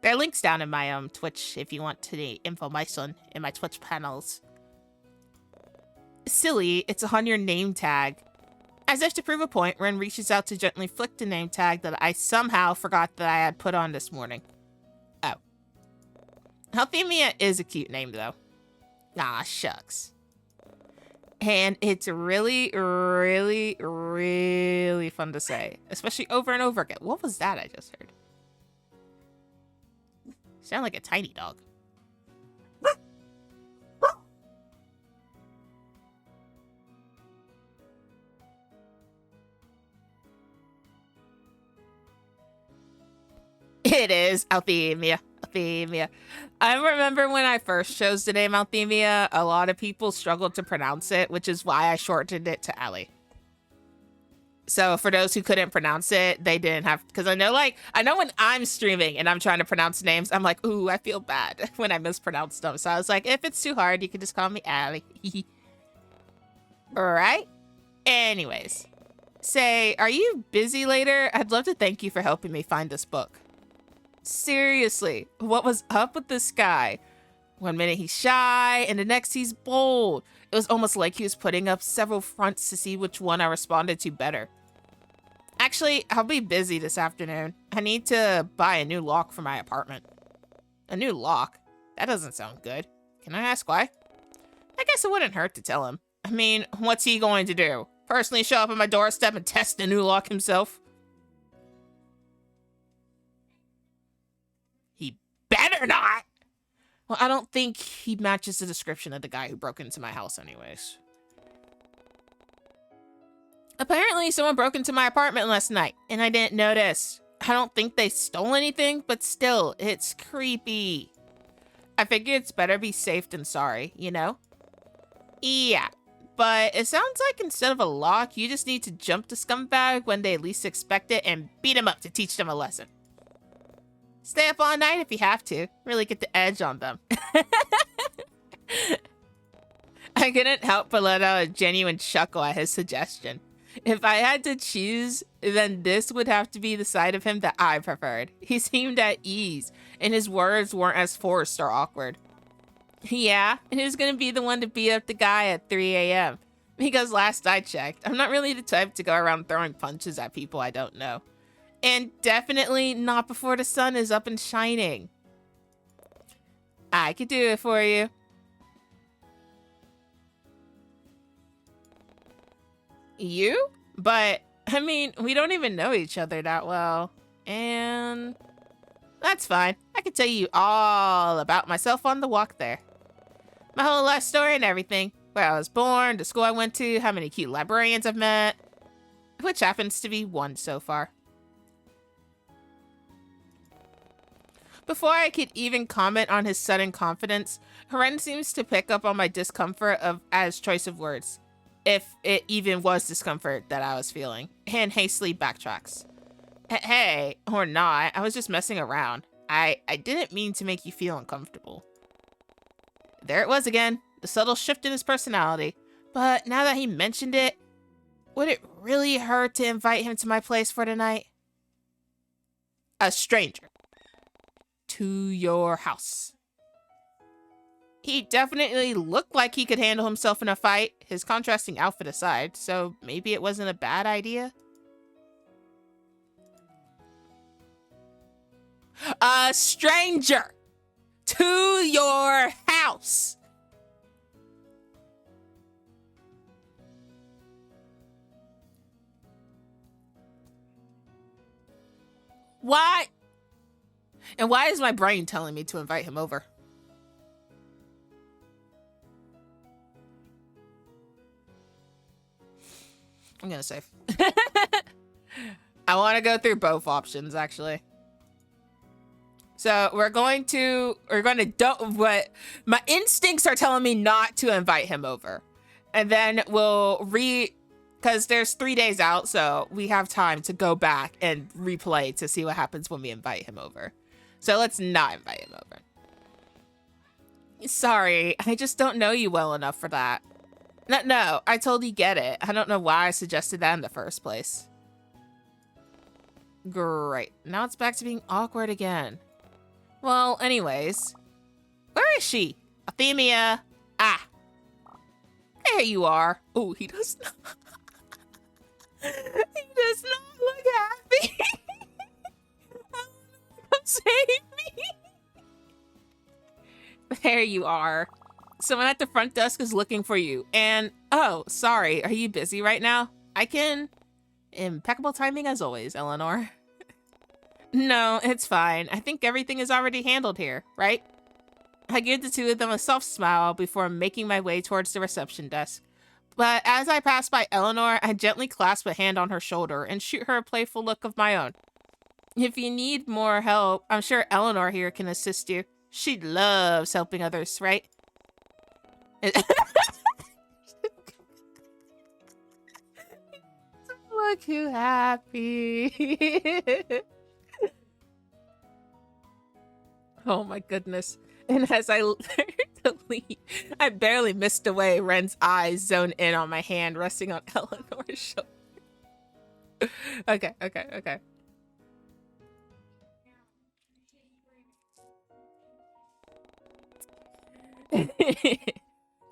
Speaker 1: There are links down in my, Twitch if you want to the information in my Twitch panels. Silly, it's on your name tag. As if to prove a point, Ren reaches out to gently flick the name tag that I somehow forgot that I had put on this morning. Oh. Althemia is a cute name, though. Ah, shucks. And it's really, really, really fun to say. Especially over and over again. What was that I just heard? Sound like a tiny dog. It is Althemia. Althemia. I remember when I first chose the name Althemia, a lot of people struggled to pronounce it, which is why I shortened it to Ali. So for those who couldn't pronounce it, they didn't have, because I know when I'm streaming and I'm trying to pronounce names, I'm like, ooh, I feel bad when I mispronounce them. So I was like, if it's too hard, you can just call me Ali. All right. Anyways, say, are you busy later? I'd love to thank you for helping me find this book. Seriously, what was up with this guy? One minute he's shy, and the next he's bold. It was almost like he was putting up several fronts to see which one I responded to better. Actually, I'll be busy this afternoon. I need to buy a new lock for my apartment. A new lock? That doesn't sound good. Can I ask why? I guess it wouldn't hurt to tell him. I mean, what's he going to do? Personally show up at my doorstep and test the new lock himself? He better not! Well, I don't think he matches the description of the guy who broke into my house anyways. Apparently, someone broke into my apartment last night, and I didn't notice. I don't think they stole anything, but still, it's creepy. I figure it's better be safe than sorry, you know? Yeah, but it sounds like instead of a lock, you just need to jump the scumbag when they least expect it and beat him up to teach them a lesson. Stay up all night if you have to. Really get the edge on them. I couldn't help but let out a genuine chuckle at his suggestion. If I had to choose, then this would have to be the side of him that I preferred. He seemed at ease, and his words weren't as forced or awkward. Yeah, and who's gonna be the one to beat up the guy at 3 a.m.? Because last I checked, I'm not really the type to go around throwing punches at people I don't know. And definitely not before the sun is up and shining. I could do it for you. You? But, I mean, we don't even know each other that well. And That's fine. I can tell you all about myself on the walk there. My whole life story and everything. Where I was born, the school I went to, how many cute librarians I've met. Which happens to be one so far. Before I could even comment on his sudden confidence, Haren seems to pick up on my discomfort of as choice of words, if it even was discomfort that I was feeling, and hastily backtracks. Hey, or not, I was just messing around. I didn't mean to make you feel uncomfortable. There it was again, the subtle shift in his personality. But now that he mentioned it, would it really hurt to invite him to my place for tonight? A stranger. To your house. He definitely looked like he could handle himself in a fight, his contrasting outfit aside, so maybe it wasn't a bad idea. A stranger to your house. Why? And why is my brain telling me to invite him over? I'm gonna save. I want to go through both options, actually. So we're going to don't, what my instincts are telling me not to invite him over. And then we'll because there's 3 days out, so we have time to go back and replay to see what happens when we invite him over. So let's not invite him over. Sorry, I just don't know you well enough for that. No, I totally get it. I don't know why I suggested that in the first place. Great, now it's back to being awkward again. Well, anyways, where is she? Althemia. Ah, there you are. Oh, he does not. He does not look happy. Come save me. There you are. Someone at the front desk is looking for you. And, oh, sorry. Are you busy right now? I can... Impeccable timing as always, Eleanor. No, it's fine. I think everything is already handled here, right? I give the two of them a soft smile before making my way towards the reception desk. But as I pass by Eleanor, I gently clasp a hand on her shoulder and shoot her a playful look of my own. If you need more help, I'm sure Eleanor here can assist you. She loves helping others, right? Look who happy. Oh my goodness. And as I learned to leave, I barely missed the way Ren's eyes zone in on my hand resting on Eleanor's shoulder. Okay.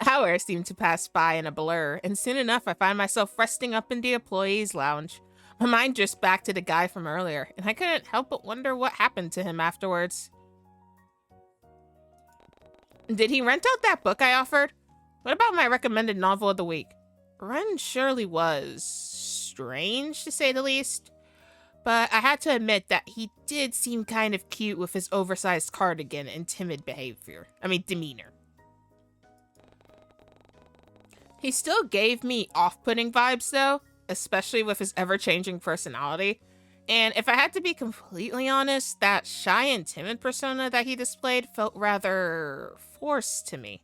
Speaker 1: Hours seemed to pass by in a blur, and soon enough I find myself resting up in the employees' lounge. My mind drifts back to the guy from earlier, and I couldn't help but wonder what happened to him afterwards. Did he rent out that book I offered? What about my recommended novel of the week? Ren surely was strange, to say the least. But I had to admit that he did seem kind of cute with his oversized cardigan and timid demeanor. He still gave me off-putting vibes though, especially with his ever-changing personality. And if I had to be completely honest, that shy and timid persona that he displayed felt rather forced to me.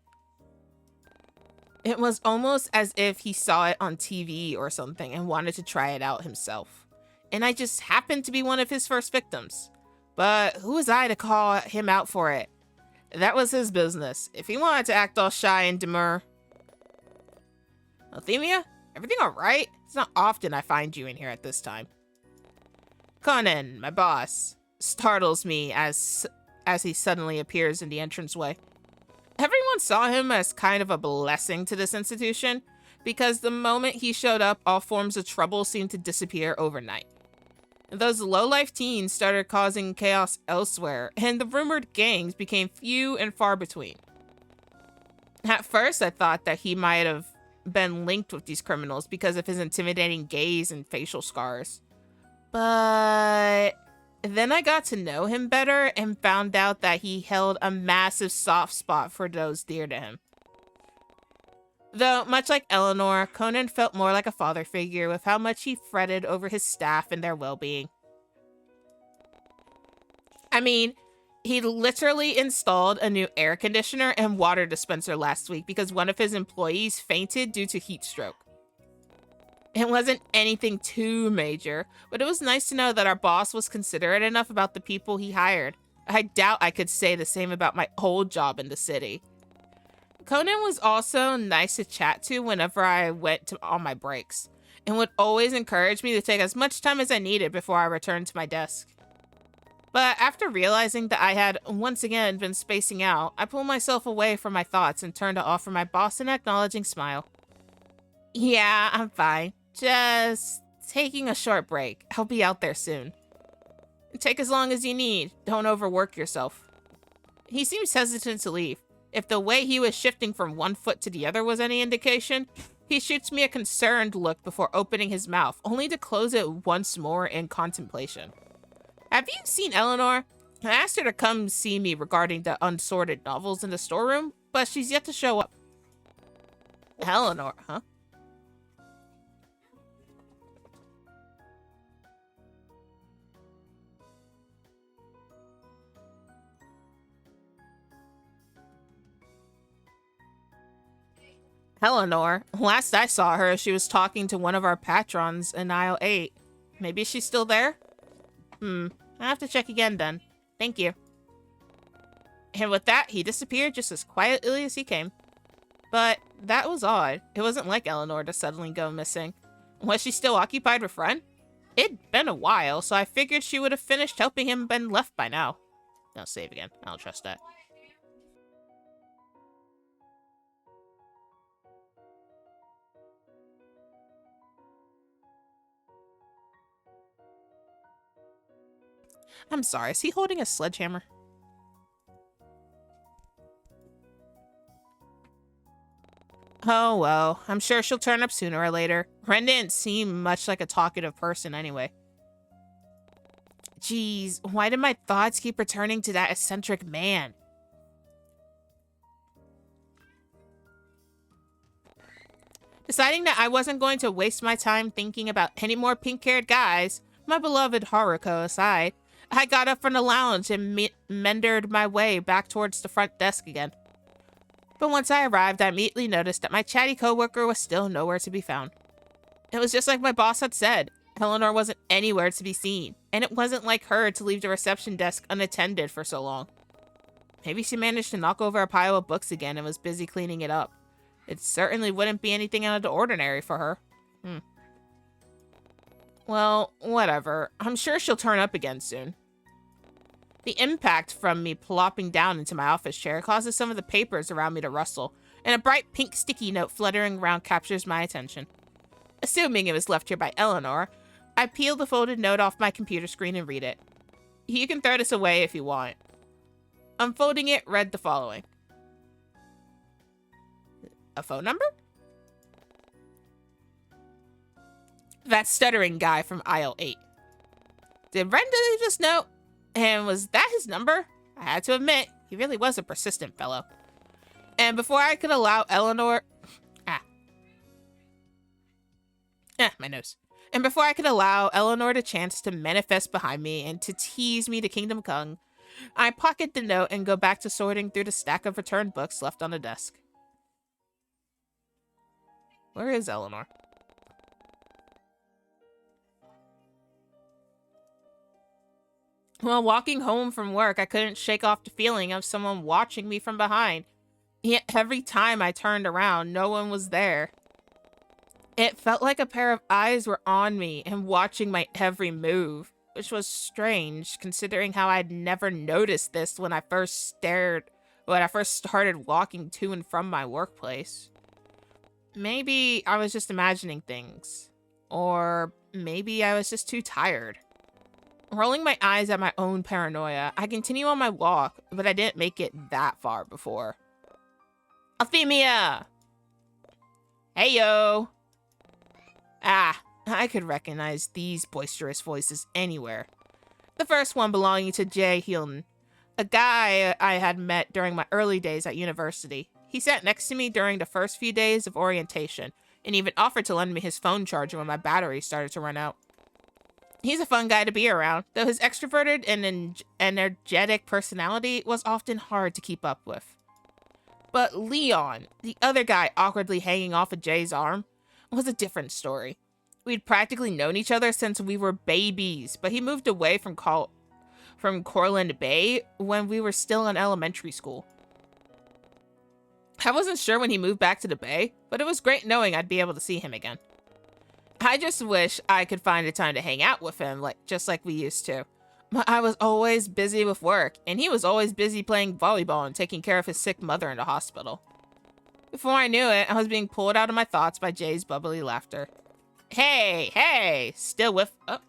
Speaker 1: It was almost as if he saw it on TV or something and wanted to try it out himself. And I just happened to be one of his first victims. But who was I to call him out for it? That was his business. If he wanted to act all shy and demure. Althemia? Everything alright? It's not often I find you in here at this time. Conan, my boss, startles me as he suddenly appears in the entranceway. Everyone saw him as kind of a blessing to this institution, because the moment he showed up, all forms of trouble seemed to disappear overnight. Those low-life teens started causing chaos elsewhere, and the rumored gangs became few and far between. At first, I thought that he might have been linked with these criminals because of his intimidating gaze and facial scars. But Then I got to know him better and found out that he held a massive soft spot for those dear to him. Though, much like Eleanor, Conan felt more like a father figure with how much he fretted over his staff and their well-being. I mean, he literally installed a new air conditioner and water dispenser last week because one of his employees fainted due to heat stroke. It wasn't anything too major, but it was nice to know that our boss was considerate enough about the people he hired. I doubt I could say the same about my old job in the city. Conan was also nice to chat to whenever I went on my breaks, and would always encourage me to take as much time as I needed before I returned to my desk. But after realizing that I had once again been spacing out, I pulled myself away from my thoughts and turned to offer my boss an acknowledging smile. Yeah, I'm fine. Just taking a short break. I'll be out there soon. Take as long as you need. Don't overwork yourself. He seems hesitant to leave. If the way he was shifting from one foot to the other was any indication, he shoots me a concerned look before opening his mouth, only to close it once more in contemplation. Have you seen Eleanor? I asked her to come see me regarding the unsorted novels in the storeroom, but she's yet to show up. Eleanor, huh? Eleanor. Last I saw her, she was talking to one of our patrons in aisle 8. Maybe she's still there? I have to check again then. Thank you. And with that, he disappeared just as quietly as he came. But that was odd. It wasn't like Eleanor to suddenly go missing. Was she still occupied with Ren? It'd been a while, so I figured she would have finished helping him and left by now. I'll save again. I don't trust that. I'm sorry, is he holding a sledgehammer? Oh well, I'm sure she'll turn up sooner or later. Ren didn't seem much like a talkative person anyway. Geez, why did my thoughts keep returning to that eccentric man? Deciding that I wasn't going to waste my time thinking about any more pink-haired guys, my beloved Haruko aside, I got up from the lounge and meandered my way back towards the front desk again. But once I arrived, I immediately noticed that my chatty coworker was still nowhere to be found. It was just like my boss had said. Eleanor wasn't anywhere to be seen, and it wasn't like her to leave the reception desk unattended for so long. Maybe she managed to knock over a pile of books again and was busy cleaning it up. It certainly wouldn't be anything out of the ordinary for her. Well, whatever. I'm sure she'll turn up again soon. The impact from me plopping down into my office chair causes some of the papers around me to rustle, and a bright pink sticky note fluttering around captures my attention. Assuming it was left here by Eleanor, I peel the folded note off my computer screen and read it. You can throw this away if you want. Unfolding it read the following. A phone number? That stuttering guy from aisle 8. Did Ren delete this note? And was that his number? I had to admit, he really was a persistent fellow. And before I could allow Eleanor... my nose. And before I could allow Eleanor the chance to manifest behind me and to tease me to Kingdom Come, I pocket the note and go back to sorting through the stack of returned books left on the desk. Where is Eleanor? While walking home from work, I couldn't shake off the feeling of someone watching me from behind. Yet every time I turned around, no one was there. It felt like a pair of eyes were on me and watching my every move, which was strange considering how I'd never noticed this when I first started walking to and from my workplace. Maybe I was just imagining things, or maybe I was just too tired. Rolling my eyes at my own paranoia, I continue on my walk, but I didn't make it that far before. Althemia! Heyo! I could recognize these boisterous voices anywhere. The first one belonging to Jay Hilton, a guy I had met during my early days at university. He sat next to me during the first few days of orientation, and even offered to lend me his phone charger when my battery started to run out. He's a fun guy to be around, though his extroverted and energetic personality was often hard to keep up with. But Leon, the other guy awkwardly hanging off of Jay's arm, was a different story. We'd practically known each other since we were babies, but he moved away from Corland Bay when we were still in elementary school. I wasn't sure when he moved back to the Bay, but it was great knowing I'd be able to see him again. I just wish I could find a time to hang out with him, just like we used to. But I was always busy with work, and he was always busy playing volleyball and taking care of his sick mother in the hospital. Before I knew it, I was being pulled out of my thoughts by Jay's bubbly laughter. Hey, still with... Oh.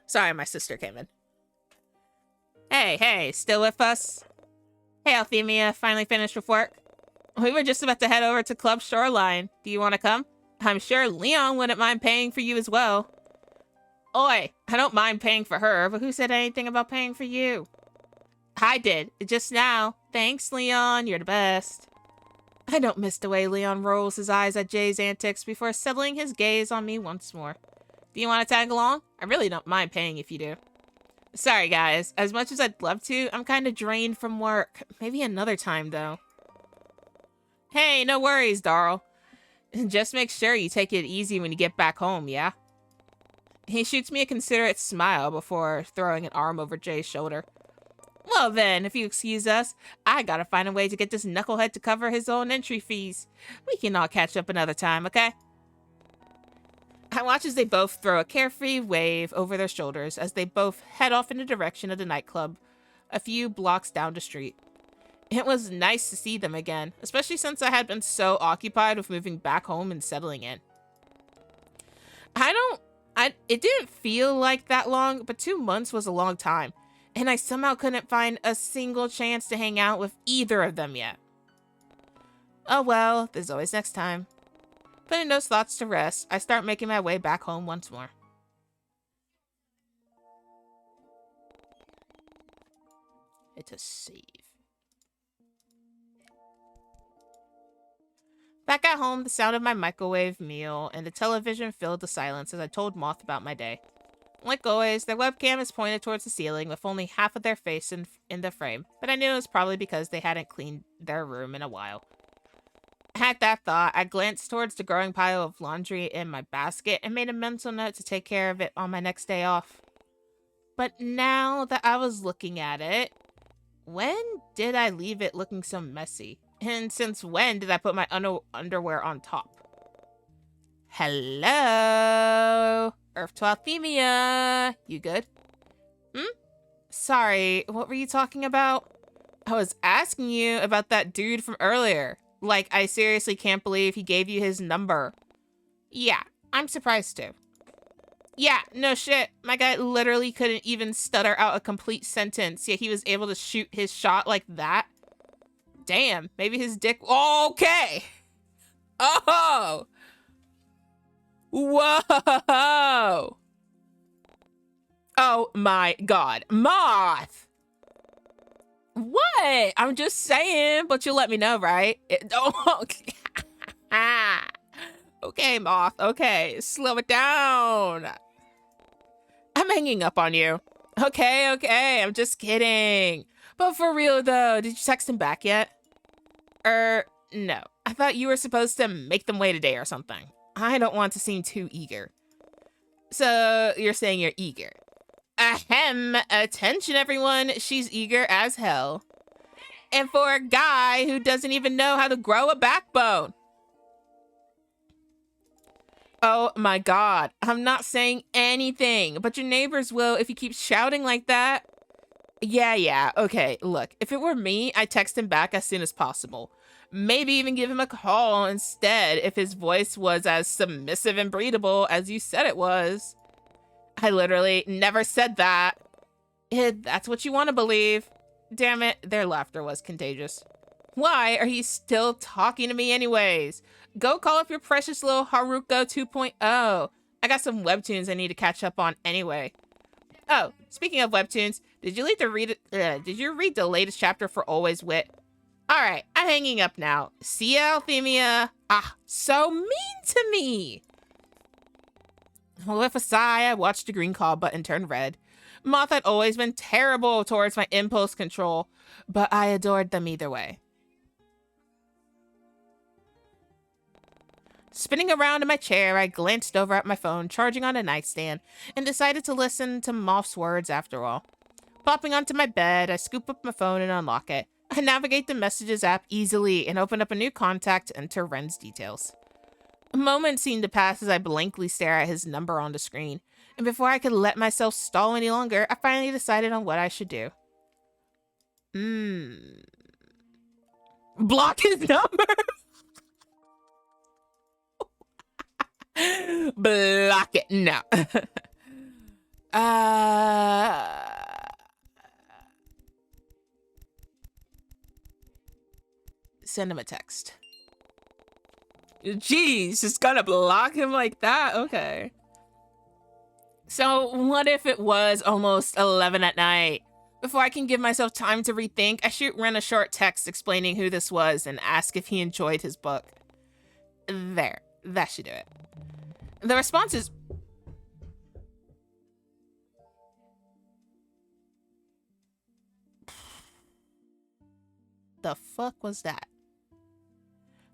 Speaker 1: Sorry, my sister came in. Hey, still with us? Hey, Althemia, finally finished with work? We were just about to head over to Club Shoreline. Do you want to come? I'm sure Leon wouldn't mind paying for you as well. Oi, I don't mind paying for her, but who said anything about paying for you? I did, just now. Thanks, Leon, you're the best. I don't miss the way Leon rolls his eyes at Jay's antics before settling his gaze on me once more. Do you want to tag along? I really don't mind paying if you do. Sorry, guys. As much as I'd love to, I'm kind of drained from work. Maybe another time, though. Hey, no worries, Darl. Just make sure you take it easy when you get back home, yeah? He shoots me a considerate smile before throwing an arm over Jay's shoulder. Well then, if you excuse us, I gotta find a way to get this knucklehead to cover his own entry fees. We can all catch up another time, okay? I watch as they both throw a carefree wave over their shoulders as they both head off in the direction of the nightclub, a few blocks down the street. It was nice to see them again, especially since I had been so occupied with moving back home and settling in. It didn't feel like that long, but 2 months was a long time, and I somehow couldn't find a single chance to hang out with either of them yet. Oh well, there's always next time. Putting those thoughts to rest, I start making my way back home once more. It's a save. Back at home, the sound of my microwave meal and the television filled the silence as I told Moth about my day. Like always, their webcam is pointed towards the ceiling with only half of their face in the frame, but I knew it was probably because they hadn't cleaned their room in a while. At that thought, I glanced towards the growing pile of laundry in my basket and made a mental note to take care of it on my next day off. But now that I was looking at it, when did I leave it looking so messy? And since when did I put my underwear on top? Hello? Earth to Althemia. You good? Sorry, what were you talking about? I was asking you about that dude from earlier. Like, I seriously can't believe he gave you his number. Yeah, I'm surprised too. Yeah, no shit. My guy literally couldn't even stutter out a complete sentence, yet he was able to shoot his shot like that. Damn, maybe his dick... Okay! Oh! Whoa! Oh my god. Moth! What? I'm just saying, but you'll let me know, right? Okay, Moth. Okay, slow it down. I'm hanging up on you. Okay, I'm just kidding. But for real, though, did you text him back yet? No. I thought you were supposed to make them wait a day or something. I don't want to seem too eager. So you're saying you're eager. Ahem, attention everyone, she's eager as hell. And for a guy who doesn't even know how to grow a backbone. Oh my god, I'm not saying anything, but your neighbors will if you keep shouting like that. Yeah, okay, look, if it were me, I'd text him back as soon as possible. Maybe even give him a call instead if his voice was as submissive and breathable as you said it was. I literally never said that. That's what you want to believe. Damn it, their laughter was contagious. Why are you still talking to me anyways? Go call up your precious little Haruko 2.0. I got some webtoons I need to catch up on anyway. Oh, speaking of webtoons, did you read the latest chapter for Always Wit? Alright, I'm hanging up now. See ya, Althemia. Ah, so mean to me. With a sigh, I watched the green call button turn red. Moth had always been terrible towards my impulse control, but I adored them either way. Spinning around in my chair, I glanced over at my phone, charging on a nightstand, and decided to listen to Moth's words after all. Popping onto my bed, I scoop up my phone and unlock it. I navigate the Messages app easily and open up a new contact to enter Ren's details. A moment seemed to pass as I blankly stare at his number on the screen, and before I could let myself stall any longer, I finally decided on what I should do. Block his number! Block it. No. Send him a text. Jeez, just gonna block him like that? Okay. So what if it was almost 11 at night? Before I can give myself time to rethink, I shoot Ren a short text explaining who this was and ask if he enjoyed his book. There. That should do it. The response is... The fuck was that?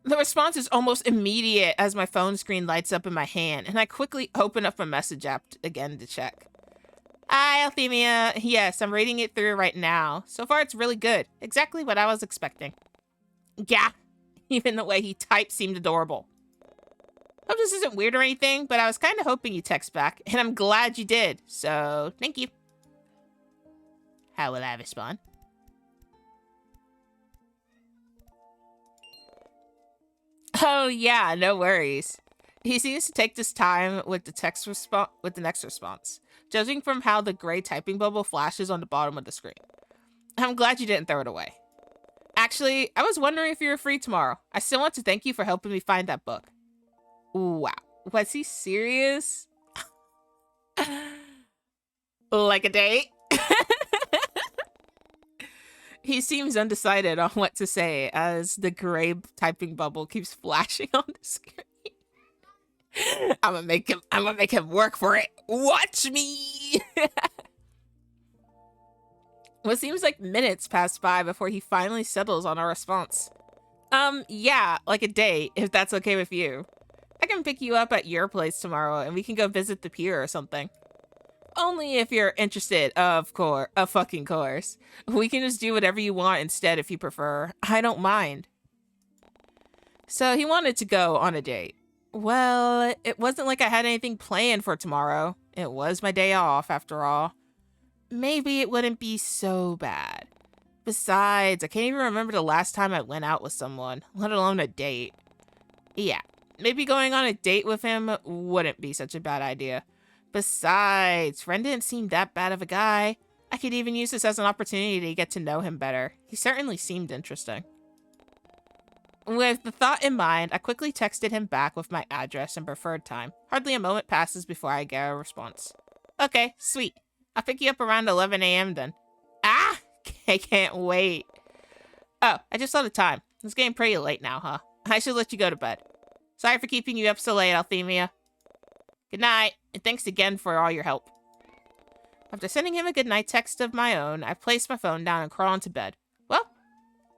Speaker 1: The response is almost immediate as my phone screen lights up in my hand, and I quickly open up my message app again to check. Hi, Althemia. Yes, I'm reading it through right now. So far, it's really good. Exactly what I was expecting. Yeah, even the way he typed seemed adorable. Hope this isn't weird or anything, but I was kind of hoping you'd text back, and I'm glad you did, so thank you. How will I respond? Oh yeah, no worries. He seems to take this time with the next response, judging from how the gray typing bubble flashes on the bottom of the screen. I'm glad you didn't throw it away. Actually, I was wondering if you were free tomorrow. I still want to thank you for helping me find that book. Wow, was he serious? Like a date? He seems undecided on what to say as the gray typing bubble keeps flashing on the screen. I'm gonna make him work for it. Watch me. What seems like minutes pass by before he finally settles on a response. Yeah, like a date, if that's okay with you. I can pick you up at your place tomorrow and we can go visit the pier or something. Only if you're interested, of course, of fucking course. We can just do whatever you want instead if you prefer. I don't mind. So he wanted to go on a date. Well, it wasn't like I had anything planned for tomorrow. It was my day off, after all. Maybe it wouldn't be so bad. Besides, I can't even remember the last time I went out with someone, let alone a date. Yeah, maybe going on a date with him wouldn't be such a bad idea. Besides, Ren didn't seem that bad of a guy. I could even use this as an opportunity to get to know him better. He certainly seemed interesting. With the thought in mind, I quickly texted him back with my address and preferred time. Hardly a moment passes before I get a response. Okay, sweet. I'll pick you up around 11 a.m. then. Ah! I can't wait. Oh, I just saw the time. It's getting pretty late now, huh? I should let you go to bed. Sorry for keeping you up so late, Althemia. Good night, and thanks again for all your help. After sending him a goodnight text of my own, I placed my phone down and crawled into bed. Well,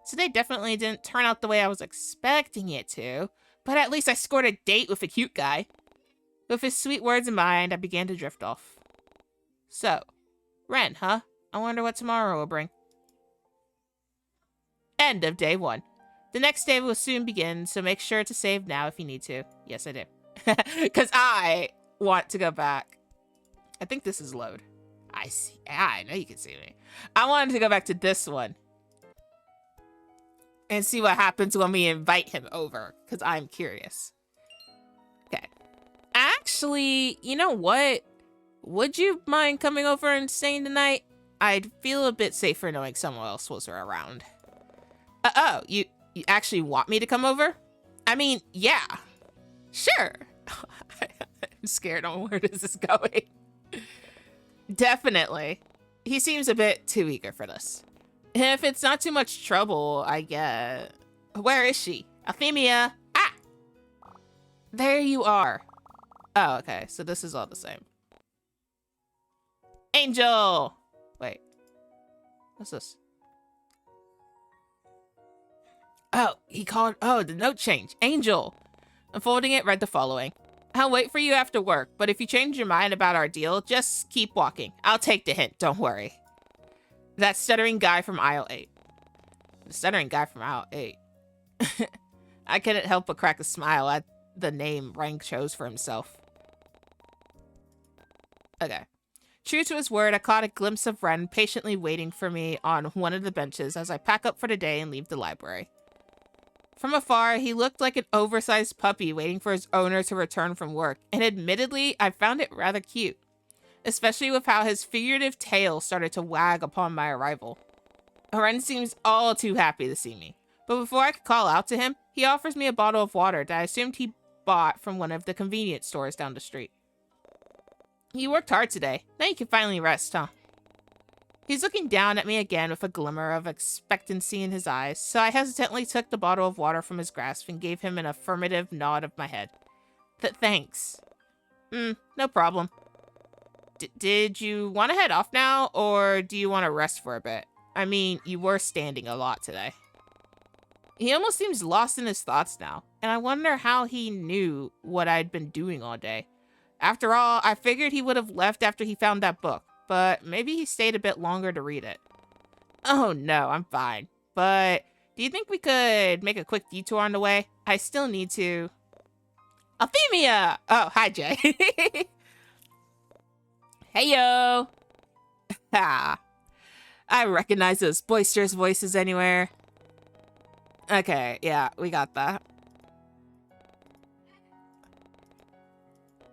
Speaker 1: today definitely didn't turn out the way I was expecting it to, But at least I scored a date with a cute guy. With his sweet words in mind, I began to drift off. So, Ren, huh? I wonder what tomorrow will bring. End of day 1. The next day will soon begin, so make sure to save now if you need to. Yes, I do. Because I want to go back. I think this is load. I see. I know you can see me. I wanted to go back to this one. And see what happens when we invite him over. Because I'm curious. Okay. Actually, you know what? Would you mind coming over and staying tonight? I'd feel a bit safer knowing someone else was around. Oh, you actually want me to come over? I mean, yeah. Sure. I'm scared on where this is going. Definitely. He seems a bit too eager for this. If it's not too much trouble, I get... Where is she? Althemia! Ah! There you are. Oh, okay. So this is all the same. Angel! Wait. What's this? Oh, he called... Oh, the note change. Angel! Unfolding it, read the following. I'll wait for you after work, but if you change your mind about our deal, just keep walking. I'll take the hint, don't worry. That stuttering guy from aisle 8. The stuttering guy from aisle 8. I couldn't help but crack a smile at the name Rank chose for himself. Okay. True to his word, I caught a glimpse of Ren patiently waiting for me on one of the benches as I pack up for the day and leave the library. From afar, he looked like an oversized puppy waiting for his owner to return from work, and admittedly, I found it rather cute, especially with how his figurative tail started to wag upon my arrival. Ren seems all too happy to see me, but before I could call out to him, he offers me a bottle of water that I assumed he bought from one of the convenience stores down the street. You worked hard today. Now you can finally rest, huh? He's looking down at me again with a glimmer of expectancy in his eyes, so I hesitantly took the bottle of water from his grasp and gave him an affirmative nod of my head. Thanks. No problem. Did you want to head off now, or do you want to rest for a bit? I mean, you were standing a lot today. He almost seems lost in his thoughts now, and I wonder how he knew what I'd been doing all day. After all, I figured he would have left after he found that book, but maybe he stayed a bit longer to read it. Oh no, I'm fine. But do you think we could make a quick detour on the way? I still need to... Althemia! Oh, hi, Jay. Heyo! Ha! I recognize those boisterous voices anywhere. Okay, yeah, we got that.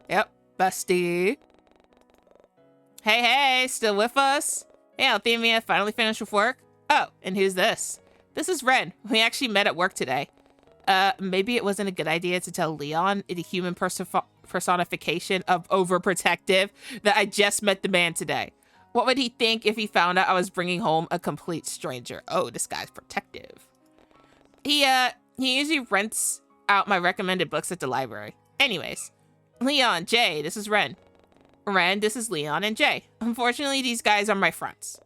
Speaker 1: Yep, bestie. Hey, still with us? Hey, Althemia, finally finished with work? Oh, and who's this? This is Ren. We actually met at work today. Maybe it wasn't a good idea to tell Leon, the human personification of overprotective, that I just met the man today. What would he think if he found out I was bringing home a complete stranger? Oh, this guy's protective. He usually rents out my recommended books at the library. Anyways, Leon, Jay, this is Ren. Ren, this is Leon and Jay. Unfortunately, these guys are my friends.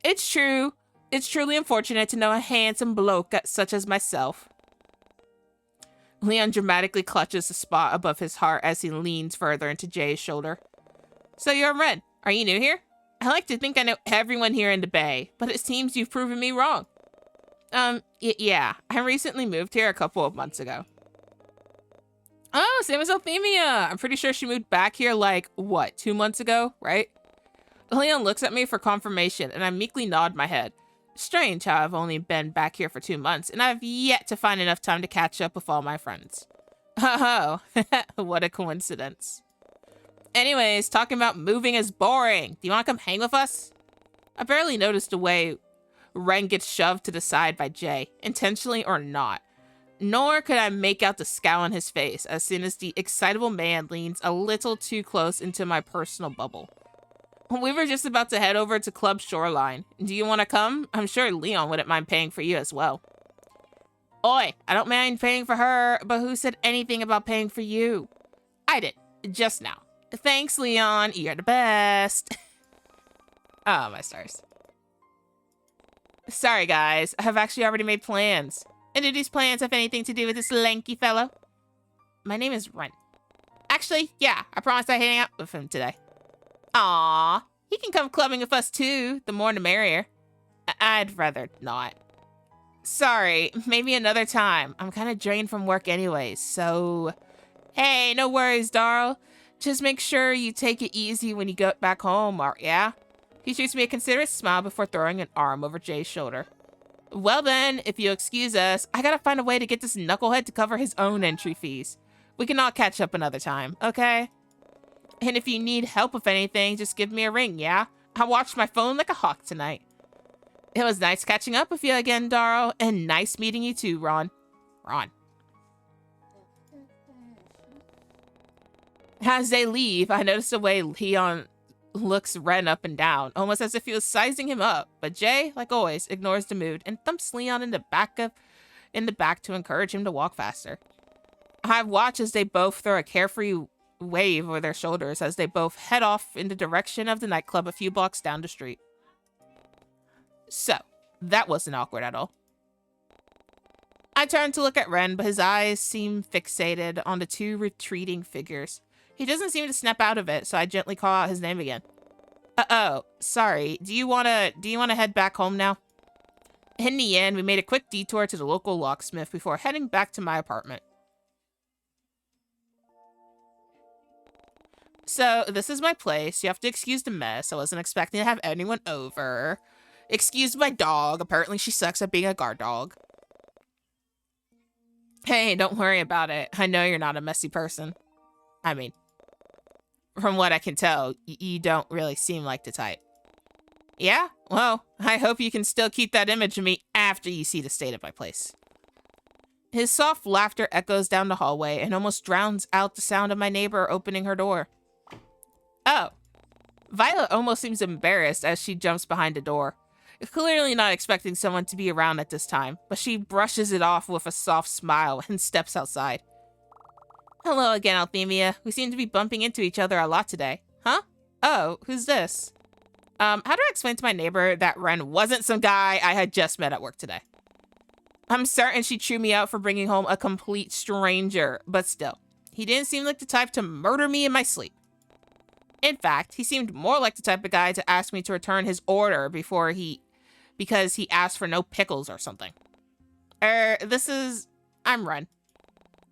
Speaker 1: It's true. It's truly unfortunate to know a handsome bloke such as myself. Leon dramatically clutches the spot above his heart as he leans further into Jay's shoulder. So you're Ren. Are you new here? I like to think I know everyone here in the Bay, but it seems you've proven me wrong. Yeah. I recently moved here a couple of months ago. Oh, same as Althemia. I'm pretty sure she moved back here like, what, 2 months ago, right? Leon looks at me for confirmation, and I meekly nod my head. Strange how I've only been back here for 2 months, and I've yet to find enough time to catch up with all my friends. Oh, what a coincidence. Anyways, talking about moving is boring. Do you want to come hang with us? I barely noticed the way Ren gets shoved to the side by Jay, intentionally or not. Nor could I make out the scowl on his face as soon as the excitable man leans a little too close into my personal bubble. We were just about to head over to Club Shoreline. Do you want to come? I'm sure Leon wouldn't mind paying for you as well. Oi, I don't mind paying for her, but who said anything about paying for you? I did, just now. Thanks, Leon. You're the best. Oh, my stars. Sorry, guys. I have actually already made plans. And do these plans have anything to do with this lanky fellow? my name is Ren. Actually, yeah, I promised I'd hang out with him today. Aw, he can come clubbing with us too. The more the merrier. I'd rather not. Sorry, maybe another time. I'm kind of drained from work anyways, so... Hey, no worries, Darl. Just make sure you take it easy when you get back home, yeah? He shoots me a considerate smile before throwing an arm over Jay's shoulder. Well then, if you'll excuse us, I gotta find a way to get this knucklehead to cover his own entry fees. We can all catch up another time, okay? And if you need help with anything, just give me a ring, yeah? I watched my phone like a hawk tonight. It was nice catching up with you again, Darl, and nice meeting you too, Ron. Ron. As they leave, I notice the way Leon looks Ren up and down, almost as if he was sizing him up. But Jay, like always, ignores the mood and thumps Leon in the back to encourage him to walk faster. I watch as they both throw a carefree wave over their shoulders as they both head off in the direction of the nightclub a few blocks down the street. So, that wasn't awkward at all. I turn to look at Ren, but his eyes seem fixated on the two retreating figures. He doesn't seem to snap out of it, so I gently call out his name again. Oh, sorry. Do you wanna head back home now? In the end, we made a quick detour to the local locksmith before heading back to my apartment. So, this is my place. You have to excuse the mess. I wasn't expecting to have anyone over. Excuse my dog. Apparently she sucks at being a guard dog. Hey, don't worry about it. I know you're not a messy person. I mean, from what I can tell, you don't really seem like the type. Yeah? Well, I hope you can still keep that image of me after you see the state of my place. His soft laughter echoes down the hallway and almost drowns out the sound of my neighbor opening her door. Oh. Violet almost seems embarrassed as she jumps behind the door. Clearly not expecting someone to be around at this time, but she brushes it off with a soft smile and steps outside. Hello again, Althemia. We seem to be bumping into each other a lot today. Huh? Oh, who's this? How do I explain to my neighbor that Ren wasn't some guy I had just met at work today? I'm certain she chewed me out for bringing home a complete stranger, but still, he didn't seem like the type to murder me in my sleep. In fact, he seemed more like the type of guy to ask me to return his order because he asked for no pickles or something. I'm Ren.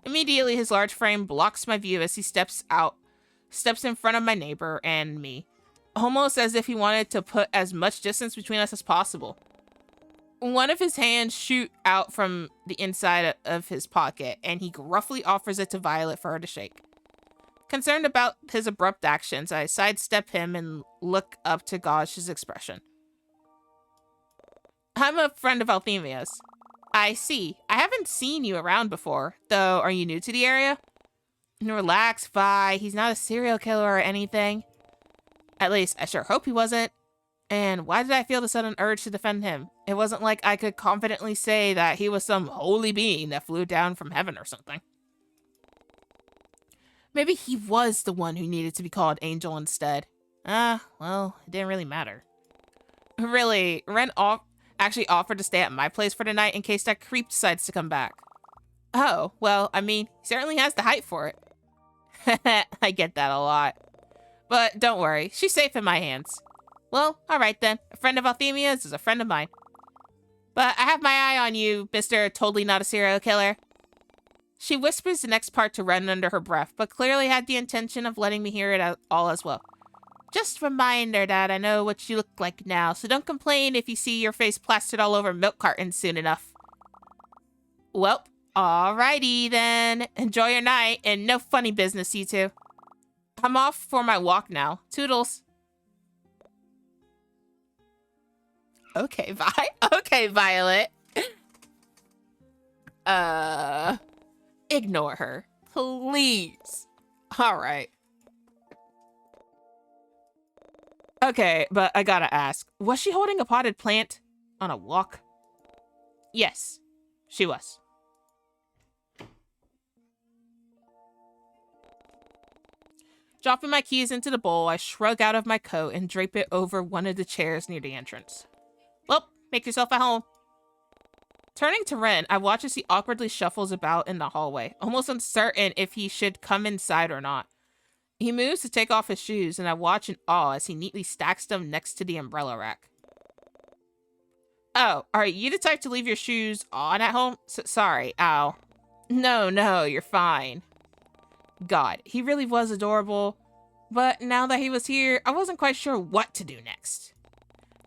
Speaker 1: Immediately, his large frame blocks my view as he steps in front of my neighbor and me, almost as if he wanted to put as much distance between us as possible. One of his hands shoot out from the inside of his pocket, and he gruffly offers it to Violet for her to shake. Concerned about his abrupt actions, I sidestep him and look up to gauge his expression. I'm a friend of Althemia's. I see. I haven't seen you around before, though. Are you new to the area? Relax, Vi. He's not a serial killer or anything. At least, I sure hope he wasn't. And why did I feel the sudden urge to defend him? It wasn't like I could confidently say that he was some holy being that flew down from heaven or something. Maybe he was the one who needed to be called Angel instead. Well, it didn't really matter. Really, Ren actually offered to stay at my place for the night in case that creep decides to come back. Oh, well, I mean, he certainly has the height for it. I get that a lot. But don't worry, she's safe in my hands. Well, alright then. A friend of Althemia's is a friend of mine. But I have my eye on you, Mr. Totally Not a Serial Killer. She whispers the next part to Ren under her breath, but clearly had the intention of letting me hear it all as well. Just a reminder that I know what you look like now, so don't complain if you see your face plastered all over milk cartons soon enough. Well, alrighty then. Enjoy your night, and no funny business, you two. I'm off for my walk now. Toodles. Okay, Violet. Ignore her. Please. Alright. Okay, but I gotta ask. Was she holding a potted plant on a walk? Yes, she was. Dropping my keys into the bowl, I shrug out of my coat and drape it over one of the chairs near the entrance. Well, make yourself at home. Turning to Ren, I watch as he awkwardly shuffles about in the hallway, almost uncertain if he should come inside or not. He moves to take off his shoes, and I watch in awe as he neatly stacks them next to the umbrella rack. Oh, are you the type to leave your shoes on at home? Sorry, ow. No, you're fine. God, he really was adorable, but now that he was here, I wasn't quite sure what to do next.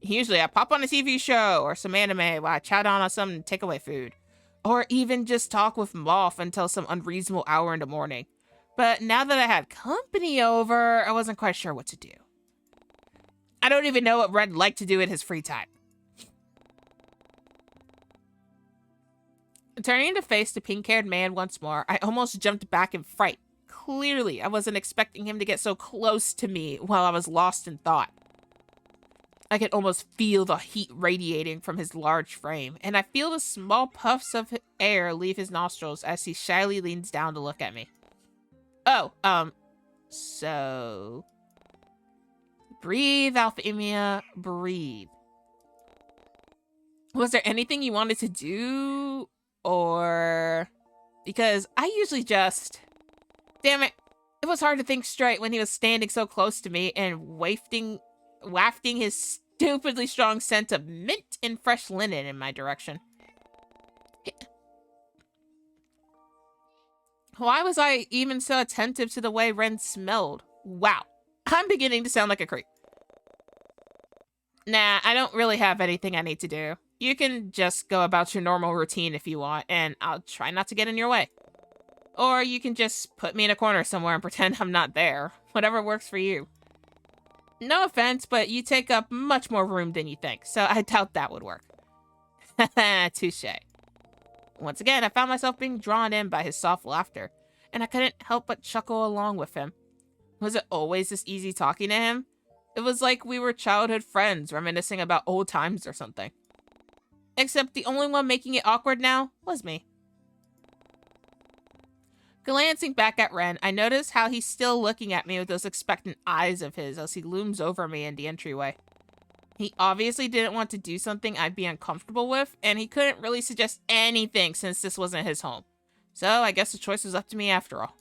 Speaker 1: Usually I pop on a TV show or some anime while I chow down on some takeaway food, or even just talk with Moth until some unreasonable hour in the morning. But now that I had company over, I wasn't quite sure what to do. I don't even know what Red liked to do in his free time. Turning to face the pink-haired man once more, I almost jumped back in fright. Clearly, I wasn't expecting him to get so close to me while I was lost in thought. I could almost feel the heat radiating from his large frame, and I feel the small puffs of air leave his nostrils as he shyly leans down to look at me. Oh, so... Breathe, Althemia, breathe. Was there anything you wanted to do? Or... Because I usually just... Damn it. It was hard to think straight when he was standing so close to me and wafting his stupidly strong scent of mint and fresh linen in my direction. Why was I even so attentive to the way Ren smelled? Wow. I'm beginning to sound like a creep. Nah, I don't really have anything I need to do. You can just go about your normal routine if you want, and I'll try not to get in your way. Or you can just put me in a corner somewhere and pretend I'm not there. Whatever works for you. No offense, but you take up much more room than you think, so I doubt that would work. Haha, touche. Once again, I found myself being drawn in by his soft laughter, and I couldn't help but chuckle along with him. Was it always this easy talking to him? It was like we were childhood friends reminiscing about old times or something. Except the only one making it awkward now was me. Glancing back at Ren, I notice how he's still looking at me with those expectant eyes of his as he looms over me in the entryway. He obviously didn't want to do something I'd be uncomfortable with, and he couldn't really suggest anything since this wasn't his home. So I guess the choice was up to me after all.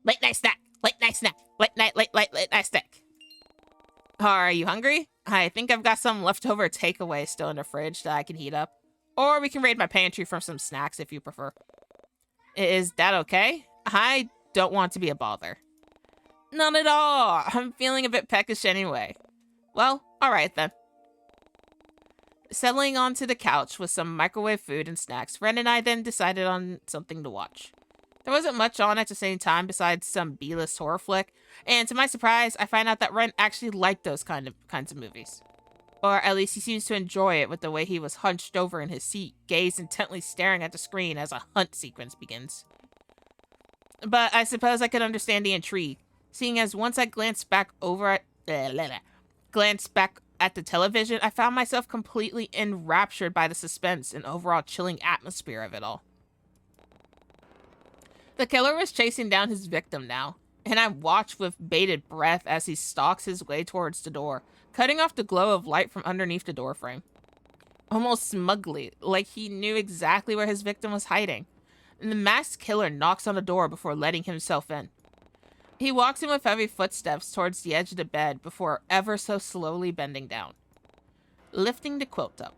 Speaker 1: Late night snack! Late night snack! Late night snack! Are you hungry? I think I've got some leftover takeaway still in the fridge that I can heat up. Or we can raid my pantry for some snacks if you prefer. Is that okay? I don't want to be a bother. None at all! I'm feeling a bit peckish anyway. Well, alright then. Settling onto the couch with some microwave food and snacks, Ren and I then decided on something to watch. There wasn't much on at the same time besides some B-list horror flick, and to my surprise, I find out that Ren actually liked those kinds of movies. Or at least he seems to enjoy it with the way he was hunched over in his seat, gaze intently staring at the screen as a hunt sequence begins. But I suppose I could understand the intrigue, seeing as once I glanced back at the television, I found myself completely enraptured by the suspense and overall chilling atmosphere of it all. The killer was chasing down his victim now, and I watched with bated breath as he stalks his way towards the door, cutting off the glow of light from underneath the doorframe. Almost smugly, like he knew exactly where his victim was hiding. And the masked killer knocks on the door before letting himself in. He walks in with heavy footsteps towards the edge of the bed before ever so slowly bending down, lifting the quilt up,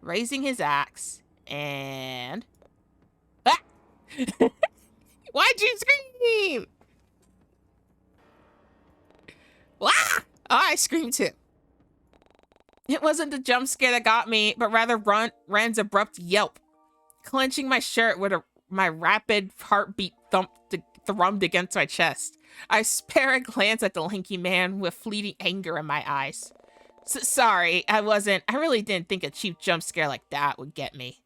Speaker 1: raising his axe, and... Ah! Why'd you scream? Wah! Oh, I screamed too. It wasn't the jump scare that got me, but rather Ren's abrupt yelp. Clenching my shirt with my rapid heartbeat thrummed against my chest. I spare a glance at the lanky man with fleeting anger in my eyes. Sorry, I really didn't think a cheap jump scare like that would get me.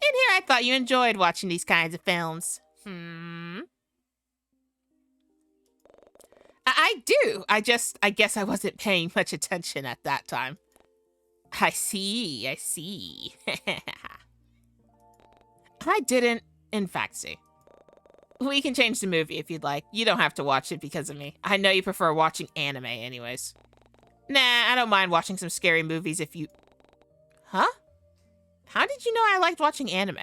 Speaker 1: In here, I thought you enjoyed watching these kinds of films. I do. I guess I wasn't paying much attention at that time. I see, I see. I didn't, in fact, see. We can change the movie if you'd like. You don't have to watch it because of me. I know you prefer watching anime anyways. Nah, I don't mind watching some scary movies if you... Huh? How did you know I liked watching anime?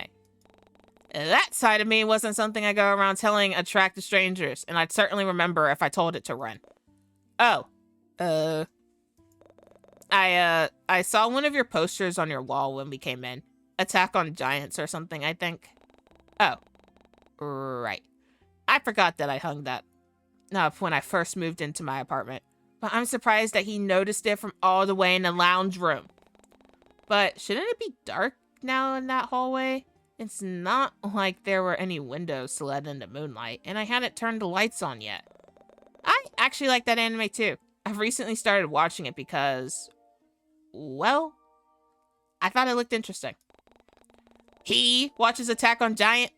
Speaker 1: That side of me wasn't something I go around telling attractive strangers, and I'd certainly remember if I told it to Ren. Oh. I saw one of your posters on your wall when we came in. Attack on Giants or something, I think. Oh. Right. I forgot that I hung that up when I first moved into my apartment. But I'm surprised that he noticed it from all the way in the lounge room. But shouldn't it be dark now in that hallway? It's not like there were any windows to let in the moonlight, and I hadn't turned the lights on yet. I actually like that anime too. I've recently started watching it because, well, I thought it looked interesting. He watches Attack on Giant?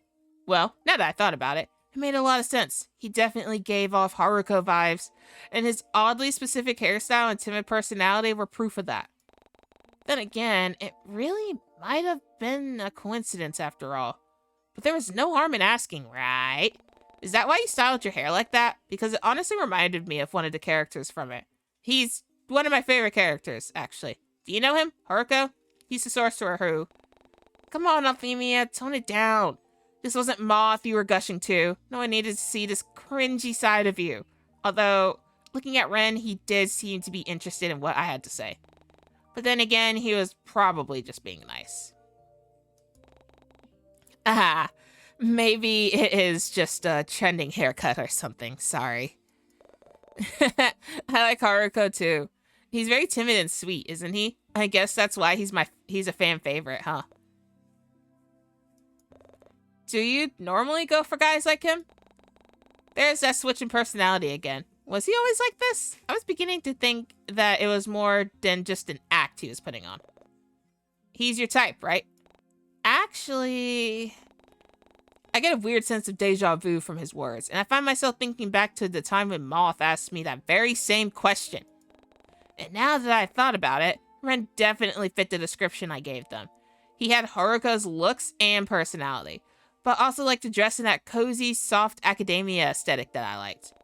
Speaker 1: Well, now that I thought about it, it made a lot of sense. He definitely gave off Haruko vibes, and his oddly specific hairstyle and timid personality were proof of that. Then again, it really might have been a coincidence after all. But there was no harm in asking, right? Is that why you styled your hair like that? Because it honestly reminded me of one of the characters from it. He's one of my favorite characters, actually. Do you know him? Haruko? He's the sorcerer who... Come on, Althemia, tone it down. This wasn't Moth you were gushing to. No one needed to see this cringy side of you. Although, looking at Ren, he did seem to be interested in what I had to say. But then again, he was probably just being nice. Ah, maybe it is just a trending haircut or something. Sorry. I like Haruko too. He's very timid and sweet, isn't he? I guess that's why he's a fan favorite, huh? Do you normally go for guys like him? There's that switch in personality again. Was he always like this? I was beginning to think that it was more than just an act he was putting on. He's your type, right? Actually, I get a weird sense of deja vu from his words, and I find myself thinking back to the time when Moth asked me that very same question. And now that I've thought about it, Ren definitely fit the description I gave them. He had Haruko's looks and personality, but also liked to dress in that cozy, soft academia aesthetic that I liked.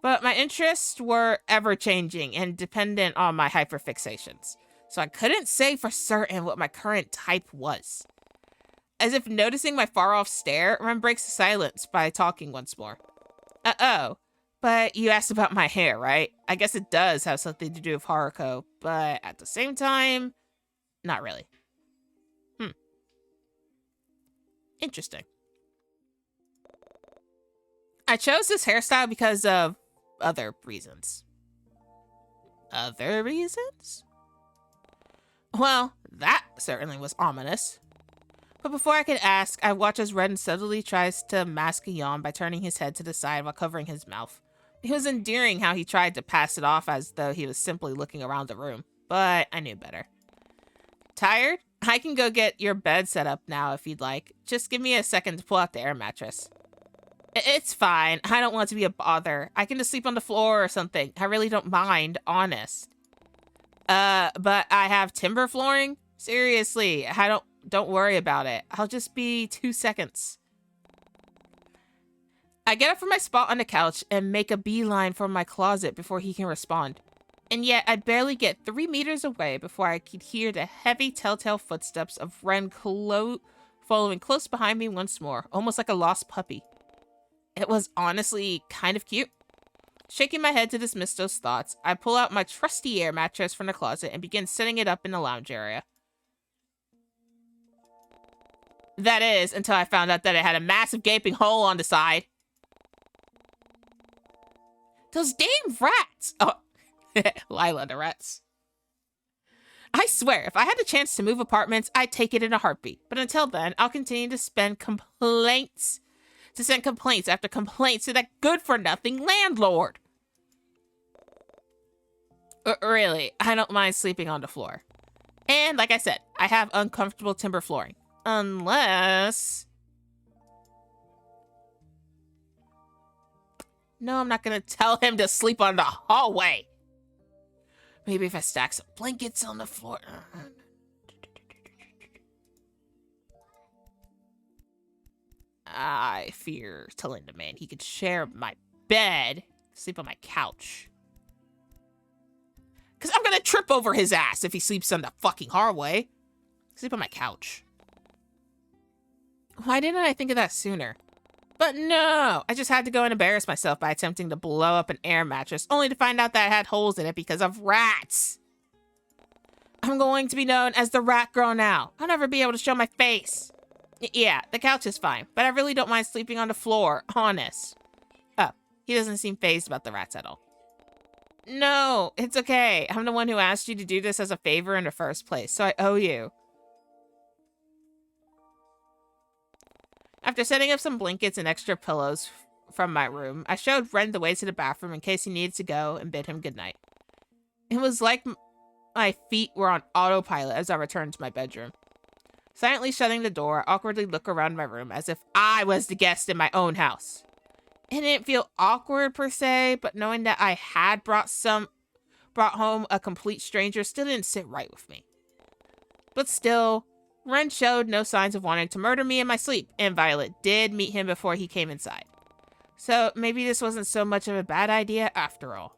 Speaker 1: But my interests were ever-changing and dependent on my hyperfixations, so I couldn't say for certain what my current type was. As if noticing my far-off stare, Ren breaks the silence by talking once more. Oh, but you asked about my hair, right? I guess it does have something to do with Haruko, but at the same time, not really. Interesting. I chose this hairstyle because of other reasons. Other reasons? Well, that certainly was ominous. But before I could ask, I watch as Ren subtly tries to mask a yawn by turning his head to the side while covering his mouth. It was endearing how he tried to pass it off as though he was simply looking around the room, but I knew better. Tired? I can go get your bed set up now if you'd like. Just give me a second to pull out the air mattress. It's fine. I don't want to be a bother. I can just sleep on the floor or something. I really don't mind, honest. But I have timber flooring? Seriously, don't worry about it. I'll just be 2 seconds. I get up from my spot on the couch and make a beeline for my closet before he can respond. And yet, I barely get 3 meters away before I could hear the heavy telltale footsteps of Ren following close behind me once more, almost like a lost puppy. It was honestly kind of cute. Shaking my head to dismiss those thoughts, I pull out my trusty air mattress from the closet and begin setting it up in the lounge area. That is, until I found out that it had a massive gaping hole on the side. Those damn rats! Oh, Lila the rats. I swear, if I had the chance to move apartments, I'd take it in a heartbeat. But until then, I'll continue to send complaints after complaints to that good-for-nothing landlord. Really, I don't mind sleeping on the floor. And like I said, I have uncomfortable timber flooring. Unless... No, I'm not gonna tell him to sleep on the hallway. Maybe if I stack some blankets on the floor. I fear telling the man he could share my bed, sleep on my couch. Because I'm gonna trip over his ass if he sleeps on the fucking hallway. Sleep on my couch. Why didn't I think of that sooner? But no, I just had to go and embarrass myself by attempting to blow up an air mattress, only to find out that it had holes in it because of rats. I'm going to be known as the rat girl now. I'll never be able to show my face. Yeah, the couch is fine, but I really don't mind sleeping on the floor, honest. Oh, he doesn't seem fazed about the rats at all. No, it's okay. I'm the one who asked you to do this as a favor in the first place, so I owe you. After setting up some blankets and extra pillows from my room, I showed Ren the way to the bathroom in case he needed to go and bid him goodnight. It was like my feet were on autopilot as I returned to my bedroom. Silently shutting the door, I awkwardly look around my room as if I was the guest in my own house. It didn't feel awkward per se, but knowing that I had brought home a complete stranger still didn't sit right with me. But still, Ren showed no signs of wanting to murder me in my sleep, and Violet did meet him before he came inside. So maybe this wasn't so much of a bad idea after all.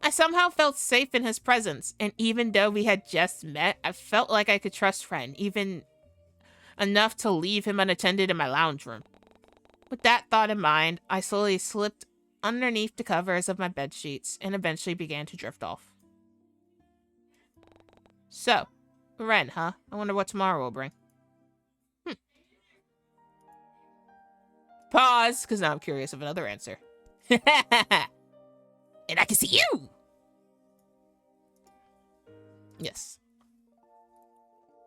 Speaker 1: I somehow felt safe in his presence, and even though we had just met, I felt like I could trust Ren, even enough to leave him unattended in my lounge room. With that thought in mind, I slowly slipped underneath the covers of my bed sheets and eventually began to drift off. So, Ren, huh? I wonder what tomorrow will bring. Pause, because now I'm curious of another answer. And I can see you! Yes.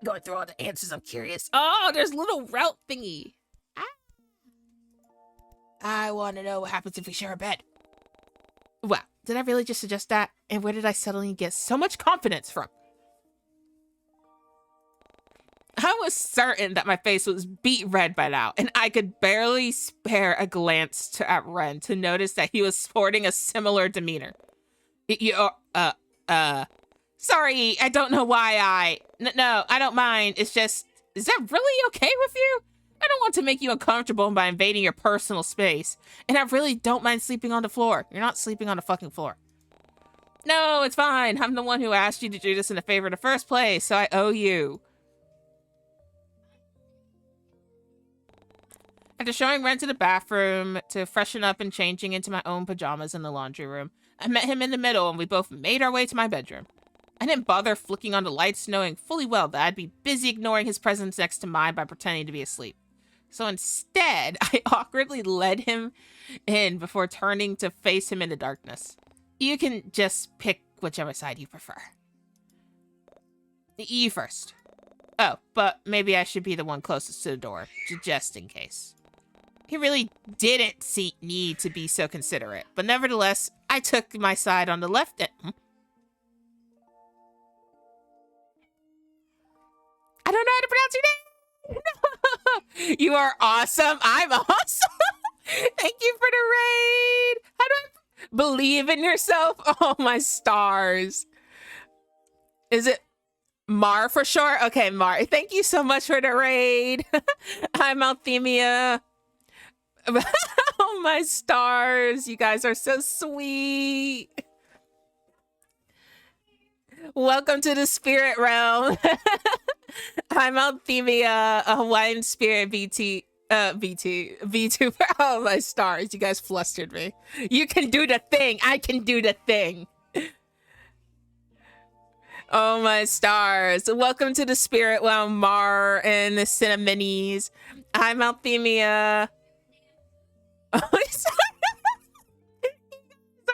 Speaker 1: Going through all the answers, I'm curious. Oh, there's a little route thingy. I want to know what happens if we share a bed. Wow, did I really just suggest that? And where did I suddenly get so much confidence from? I was certain that my face was beet red by now, and I could barely spare a glance at Ren to notice that he was sporting a similar demeanor. Sorry, I don't know why No, I don't mind. It's just, is that really okay with you? I don't want to make you uncomfortable by invading your personal space, and I really don't mind sleeping on the floor. You're not sleeping on the fucking floor. No, it's fine. I'm the one who asked you to do this in a favor in the first place, so I owe you. After showing Ren to the bathroom to freshen up and changing into my own pajamas in the laundry room, I met him in the middle and we both made our way to my bedroom. I didn't bother flicking on the lights, knowing fully well that I'd be busy ignoring his presence next to mine by pretending to be asleep. So instead, I awkwardly led him in before turning to face him in the darkness. You can just pick whichever side you prefer. You first. Oh, but maybe I should be the one closest to the door, just in case. He really didn't need to be so considerate, but nevertheless, I took my side on the left end. I don't know how to pronounce your name! You are awesome. I'm awesome. Thank you for the raid. How do I believe in yourself? Oh, my stars. Is it Mar for sure? Okay, Mar. Thank you so much for the raid. I'm Althemia. Oh, my stars. You guys are so sweet. Welcome to the spirit realm. I'm Althemia, a Hawaiian spirit VTuber. Oh, my stars. You guys flustered me. You can do the thing. I can do the thing. Oh, my stars. Welcome to the spirit realm, Mar and the Cinnamonies. I'm Althemia. Oh,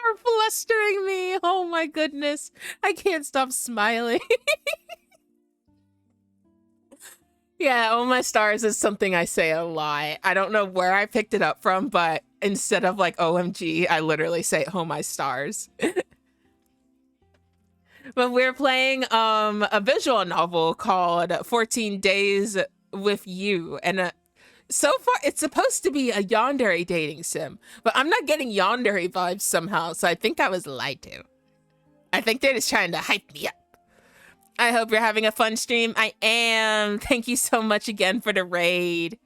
Speaker 1: are flustering me. Oh my goodness. I can't stop smiling. Yeah, oh my stars is something I say a lot. I don't know where I picked it up from, but instead of like OMG, I literally say oh my stars. But we're playing a visual novel called 14 Days with You, and so far, it's supposed to be a yandere dating sim, but I'm not getting yandere vibes somehow, so I think I was lied to. I think they're just trying to hype me up. I hope you're having a fun stream. I am. Thank you so much again for the raid.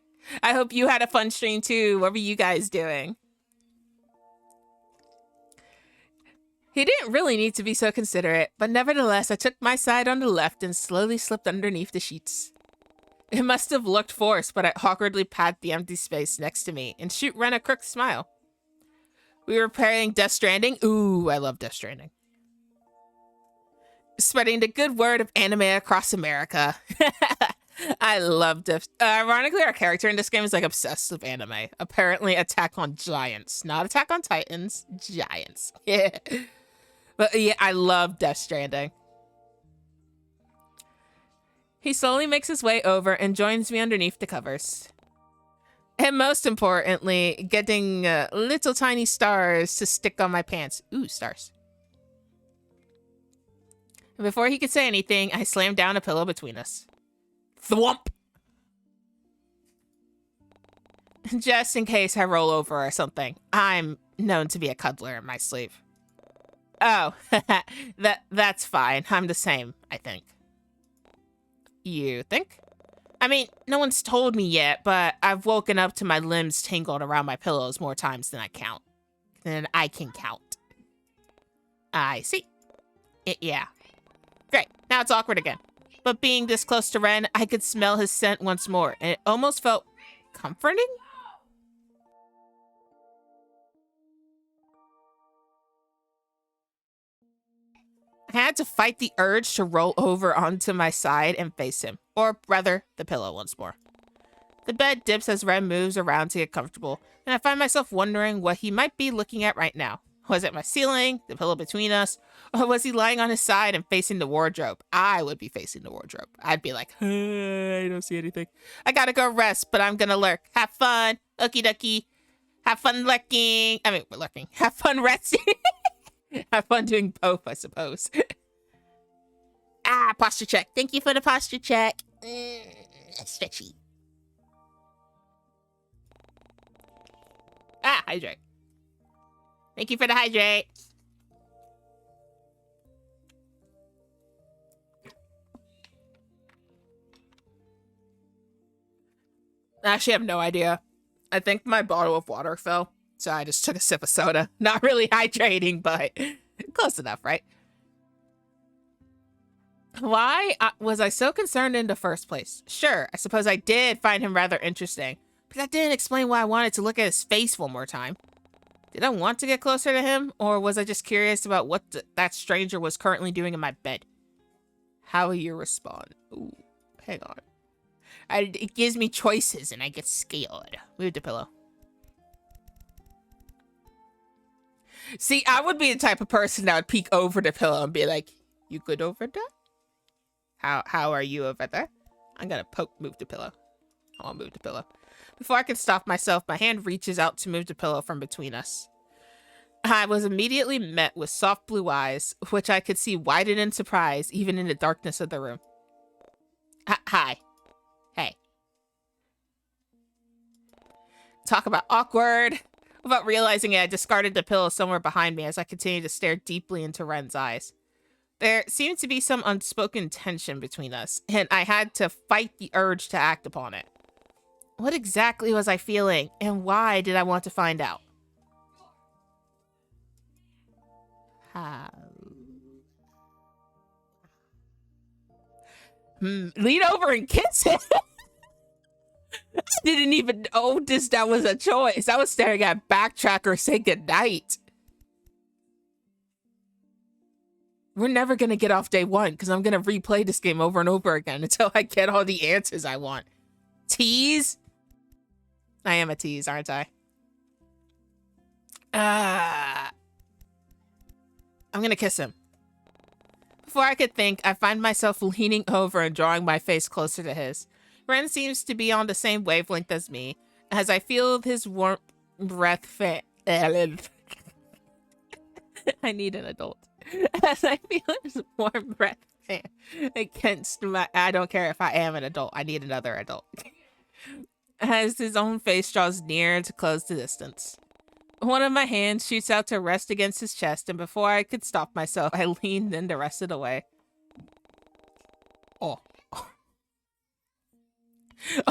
Speaker 1: I hope you had a fun stream too. What were you guys doing? He didn't really need to be so considerate, but nevertheless, I took my side on the left and slowly slipped underneath the sheets. It must have looked forced, but I awkwardly pat the empty space next to me and shoot Ren a crooked smile. We were playing Death Stranding. Ooh, I love Death Stranding. Spreading the good word of anime across America. I love Death. Ironically, our character in this game is like obsessed with anime. Apparently, Attack on Giants, not Attack on Titans. Giants. Yeah. But yeah, I love Death Stranding. He slowly makes his way over and joins me underneath the covers. And most importantly, getting little tiny stars to stick on my pants. Ooh, stars. And before he could say anything, I slammed down a pillow between us. Thwomp! Just in case I roll over or something. I'm known to be a cuddler in my sleep. Oh, that's fine. I'm the same, I think. You think? I mean, no one's told me yet, but I've woken up to my limbs tangled around my pillows more times than I can count. I see. Yeah. Great. Now it's awkward again. But being this close to Ren, I could smell his scent once more, and it almost felt comforting? I had to fight the urge to roll over onto my side and face him, or rather, the pillow once more. The bed dips as Ren moves around to get comfortable, and I find myself wondering what he might be looking at right now. Was it my ceiling, the pillow between us, or was he lying on his side and facing the wardrobe? I would be facing the wardrobe. I'd be like, I don't see anything. I gotta go rest, but I'm gonna lurk. Have fun, okie dokie. Have fun lurking. Lurking. Have fun resting. Have fun doing both, I suppose. Posture check. Thank you for the posture check. Stretchy. Hydrate. Thank you for the hydrate. I actually have no idea. I think my bottle of water fell, so I just took a sip of soda. Not really hydrating, but close enough, right? Why was I so concerned in the first place? Sure, I suppose I did find him rather interesting, but that didn't explain why I wanted to look at his face one more time. Did I want to get closer to him, or was I just curious about what that stranger was currently doing in my bed? How will you respond? Ooh, hang on. It gives me choices, and I get scared. Move the pillow. See, I would be the type of person that would peek over the pillow and be like, "You good over there? How are you over there?" I'm gonna move the pillow. I want to move the pillow. Before I can stop myself, my hand reaches out to move the pillow from between us. I was immediately met with soft blue eyes, which I could see widen in surprise, even in the darkness of the room. Hi. Hey. Talk about awkward. Without realizing it, I discarded the pillow somewhere behind me as I continued to stare deeply into Ren's eyes. There seemed to be some unspoken tension between us, and I had to fight the urge to act upon it. What exactly was I feeling, and why did I want to find out? Lean over and kiss him. I didn't even notice that was a choice. I was staring at backtrack or say goodnight. We're never going to get off day one because I'm going to replay this game over and over again until I get all the answers I want. Tease? I am a tease, aren't I? I'm going to kiss him. Before I could think, I find myself leaning over and drawing my face closer to his. Ren seems to be on the same wavelength as me, as I feel his warm breath I need an adult. As I feel his warm breath against my... I don't care if I am an adult. I need another adult. As his own face draws near to close the distance. One of my hands shoots out to rest against his chest, and before I could stop myself, I leaned in to wrest it away. Oh.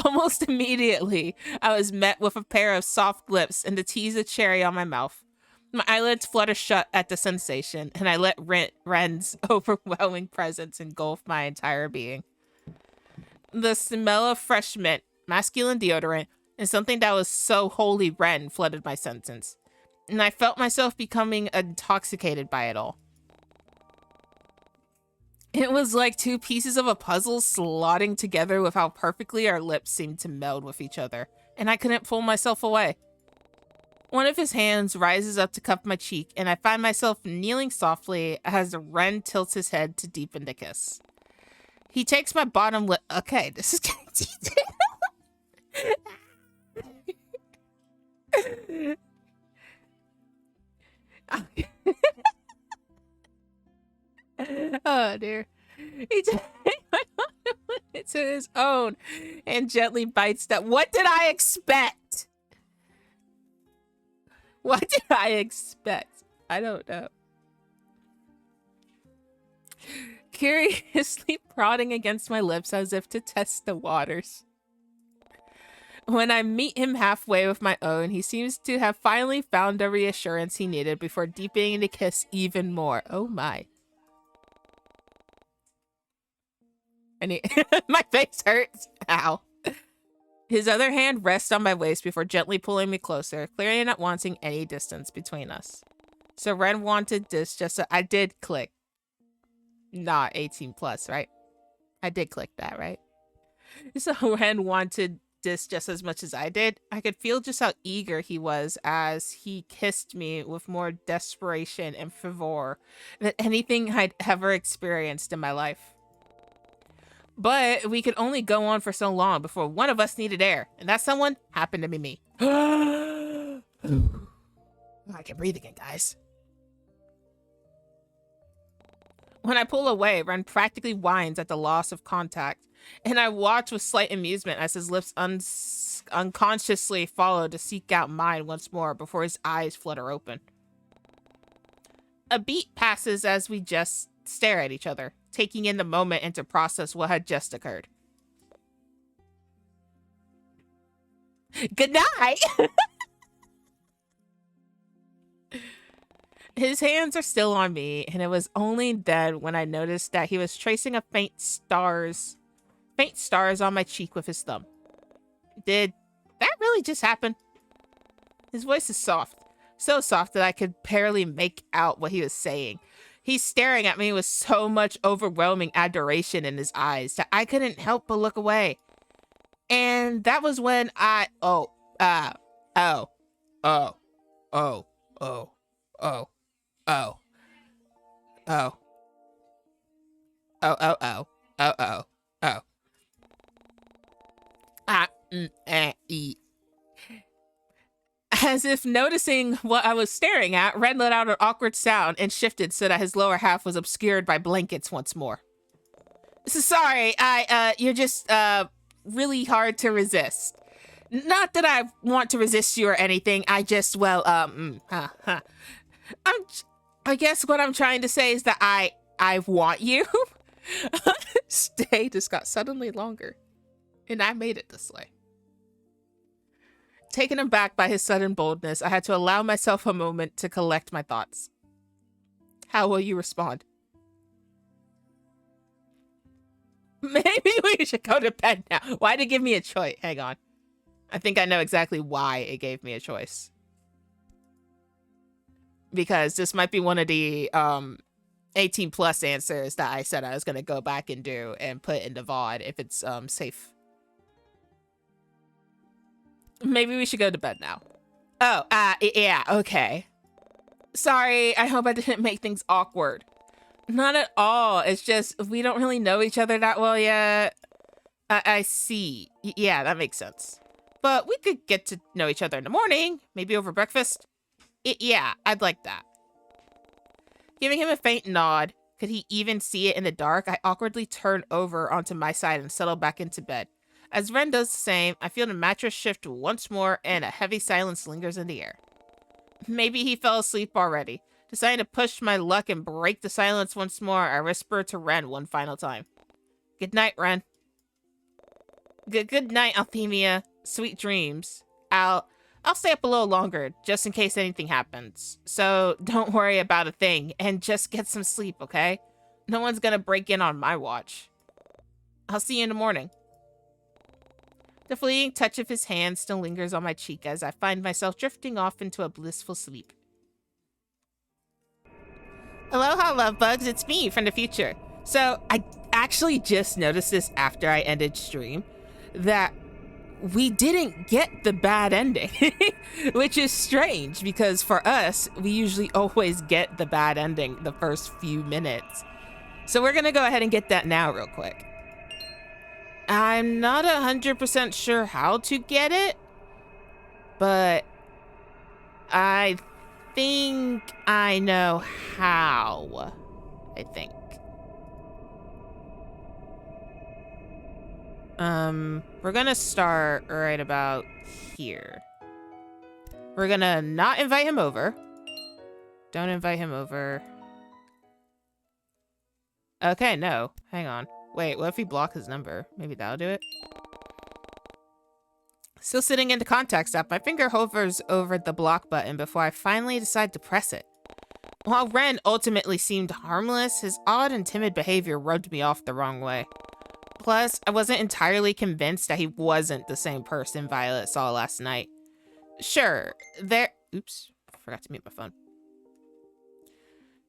Speaker 1: Almost immediately, I was met with a pair of soft lips and the tease of cherry on my mouth. My eyelids flutter shut at the sensation, and I let Ren's overwhelming presence engulf my entire being. The smell of fresh mint, masculine deodorant, and something that was so wholly Ren flooded my senses, and I felt myself becoming intoxicated by it all. It was like two pieces of a puzzle slotting together with how perfectly our lips seemed to meld with each other, and I couldn't pull myself away. One of his hands rises up to cup my cheek, and I find myself kneeling softly as Ren tilts his head to deepen the kiss. He takes my bottom lip. Okay, this is getting detailed. Oh dear. He takes my bottom lip to his own and gently bites that. What did I expect? What did I expect? I don't know. Curiously prodding against my lips as if to test the waters. When I meet him halfway with my own, he seems to have finally found the reassurance he needed before deepening the kiss even more. Oh my. And my face hurts. Ow. His other hand rests on my waist before gently pulling me closer, clearly not wanting any distance between us. So Ren wanted this just so I did click. Not 18 plus, right? I did click that, right? So Ren wanted this just as much as I did. I could feel just how eager he was as he kissed me with more desperation and fervor than anything I'd ever experienced in my life. But we could only go on for so long before one of us needed air, and that someone happened to be me. I can breathe again, guys. When I pull away, Ren practically whines at the loss of contact, and I watch with slight amusement as his lips unconsciously follow to seek out mine once more before his eyes flutter open. A beat passes as we just stare at each other, taking in the moment and to process what had just occurred. Good night! His hands are still on me, and it was only then when I noticed that he was tracing a faint stars on my cheek with his thumb. Did that really just happen? His voice is soft, so soft that I could barely make out what he was saying. He's staring at me with so much overwhelming adoration in his eyes that I couldn't help but look away. And that was when As if noticing what I was staring at, Ren let out an awkward sound and shifted so that his lower half was obscured by blankets once more. So sorry, you're just, really hard to resist. Not that I want to resist you or anything, I just, well, I guess what I'm trying to say is that I want you. Stay just got suddenly longer, and I made it this way. Taken aback by his sudden boldness, I had to allow myself a moment to collect my thoughts. How will you respond? Maybe we should go to bed now. Why did it give me a choice? Hang on. I think I know exactly why it gave me a choice. Because this might be one of the 18 plus answers that I said I was going to go back and do and put into VOD if it's safe. Maybe we should go to bed now. Oh, yeah, okay. Sorry, I hope I didn't make things awkward. Not at all. It's just we don't really know each other that well yet. I see. Yeah, that makes sense. But we could get to know each other in the morning, maybe over breakfast. Yeah, I'd like that. Giving him a faint nod, could he even see it in the dark? I awkwardly turn over onto my side and settle back into bed. As Ren does the same, I feel the mattress shift once more and a heavy silence lingers in the air. Maybe he fell asleep already. Deciding to push my luck and break the silence once more, I whisper to Ren one final time. Good night, Ren. Good night, Althemia. Sweet dreams. I'll stay up a little longer, just in case anything happens. So don't worry about a thing, and just get some sleep, okay? No one's gonna break in on my watch. I'll see you in the morning. The fleeting touch of his hand still lingers on my cheek as I find myself drifting off into a blissful sleep. Aloha, love bugs. It's me from the future. So I actually just noticed this after I ended stream, that we didn't get the bad ending, which is strange because for us, we usually always get the bad ending the first few minutes. So we're gonna go ahead and get that now real quick. I'm not 100% sure how to get it, but I think I know how. I think. We're gonna start right about here. We're gonna not invite him over. Don't invite him over. Okay, no. Hang on. Wait, what if we block his number? Maybe that'll do it. Still sitting in the contacts app, my finger hovers over the block button before I finally decide to press it. While Ren ultimately seemed harmless, his odd and timid behavior rubbed me off the wrong way. Plus, I wasn't entirely convinced that he wasn't the same person Violet saw last night. Sure, oops, forgot to mute my phone.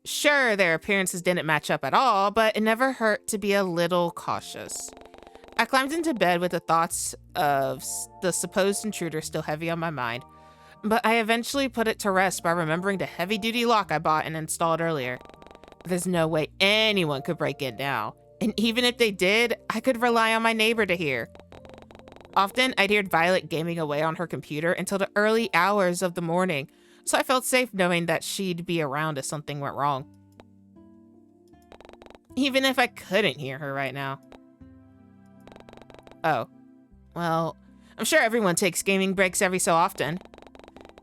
Speaker 1: Sure, their appearances didn't match up at all, but it never hurt to be a little cautious. I climbed into bed with the thoughts of the supposed intruder still heavy on my mind, but I eventually put it to rest by remembering the heavy-duty lock I bought and installed earlier. There's no way anyone could break in now, and even if they did, I could rely on my neighbor to hear. Often, I'd hear Violet gaming away on her computer until the early hours of the morning, so I felt safe knowing that she'd be around if something went wrong. Even if I couldn't hear her right now. Oh. Well, I'm sure everyone takes gaming breaks every so often.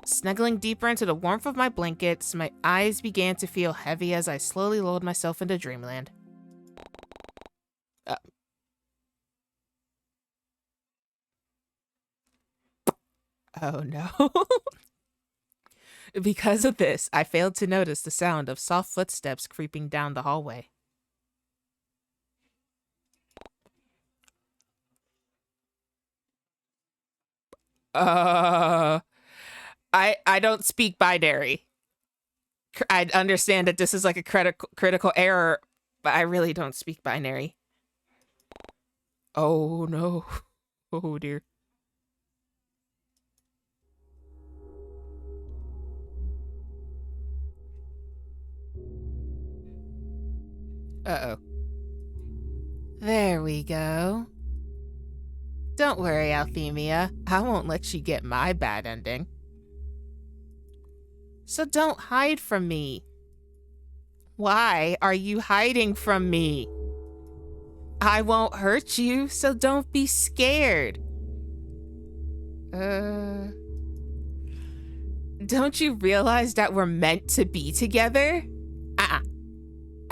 Speaker 1: Snuggling deeper into the warmth of my blankets, my eyes began to feel heavy as I slowly lulled myself into dreamland. Oh no. Because of this, I failed to notice the sound of soft footsteps creeping down the hallway. I don't speak binary. I understand that this is like a critical error, but I really don't speak binary. Oh no. Oh dear. Uh-oh. There we go. Don't worry, Althemia. I won't let you get my bad ending. So don't hide from me. Why are you hiding from me? I won't hurt you, so don't be scared. Don't you realize that we're meant to be together?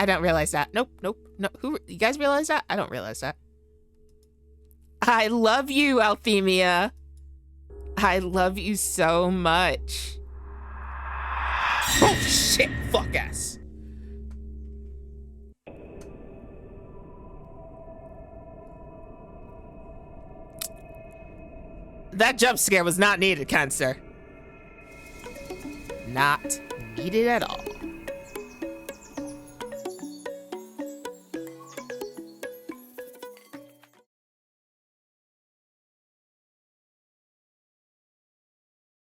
Speaker 1: I don't realize that. Nope. No. You guys realize that? I don't realize that. I love you, Althemia. I love you so much. Oh shit, fuck ass. That jump scare was not needed, kind sir. Not needed at all.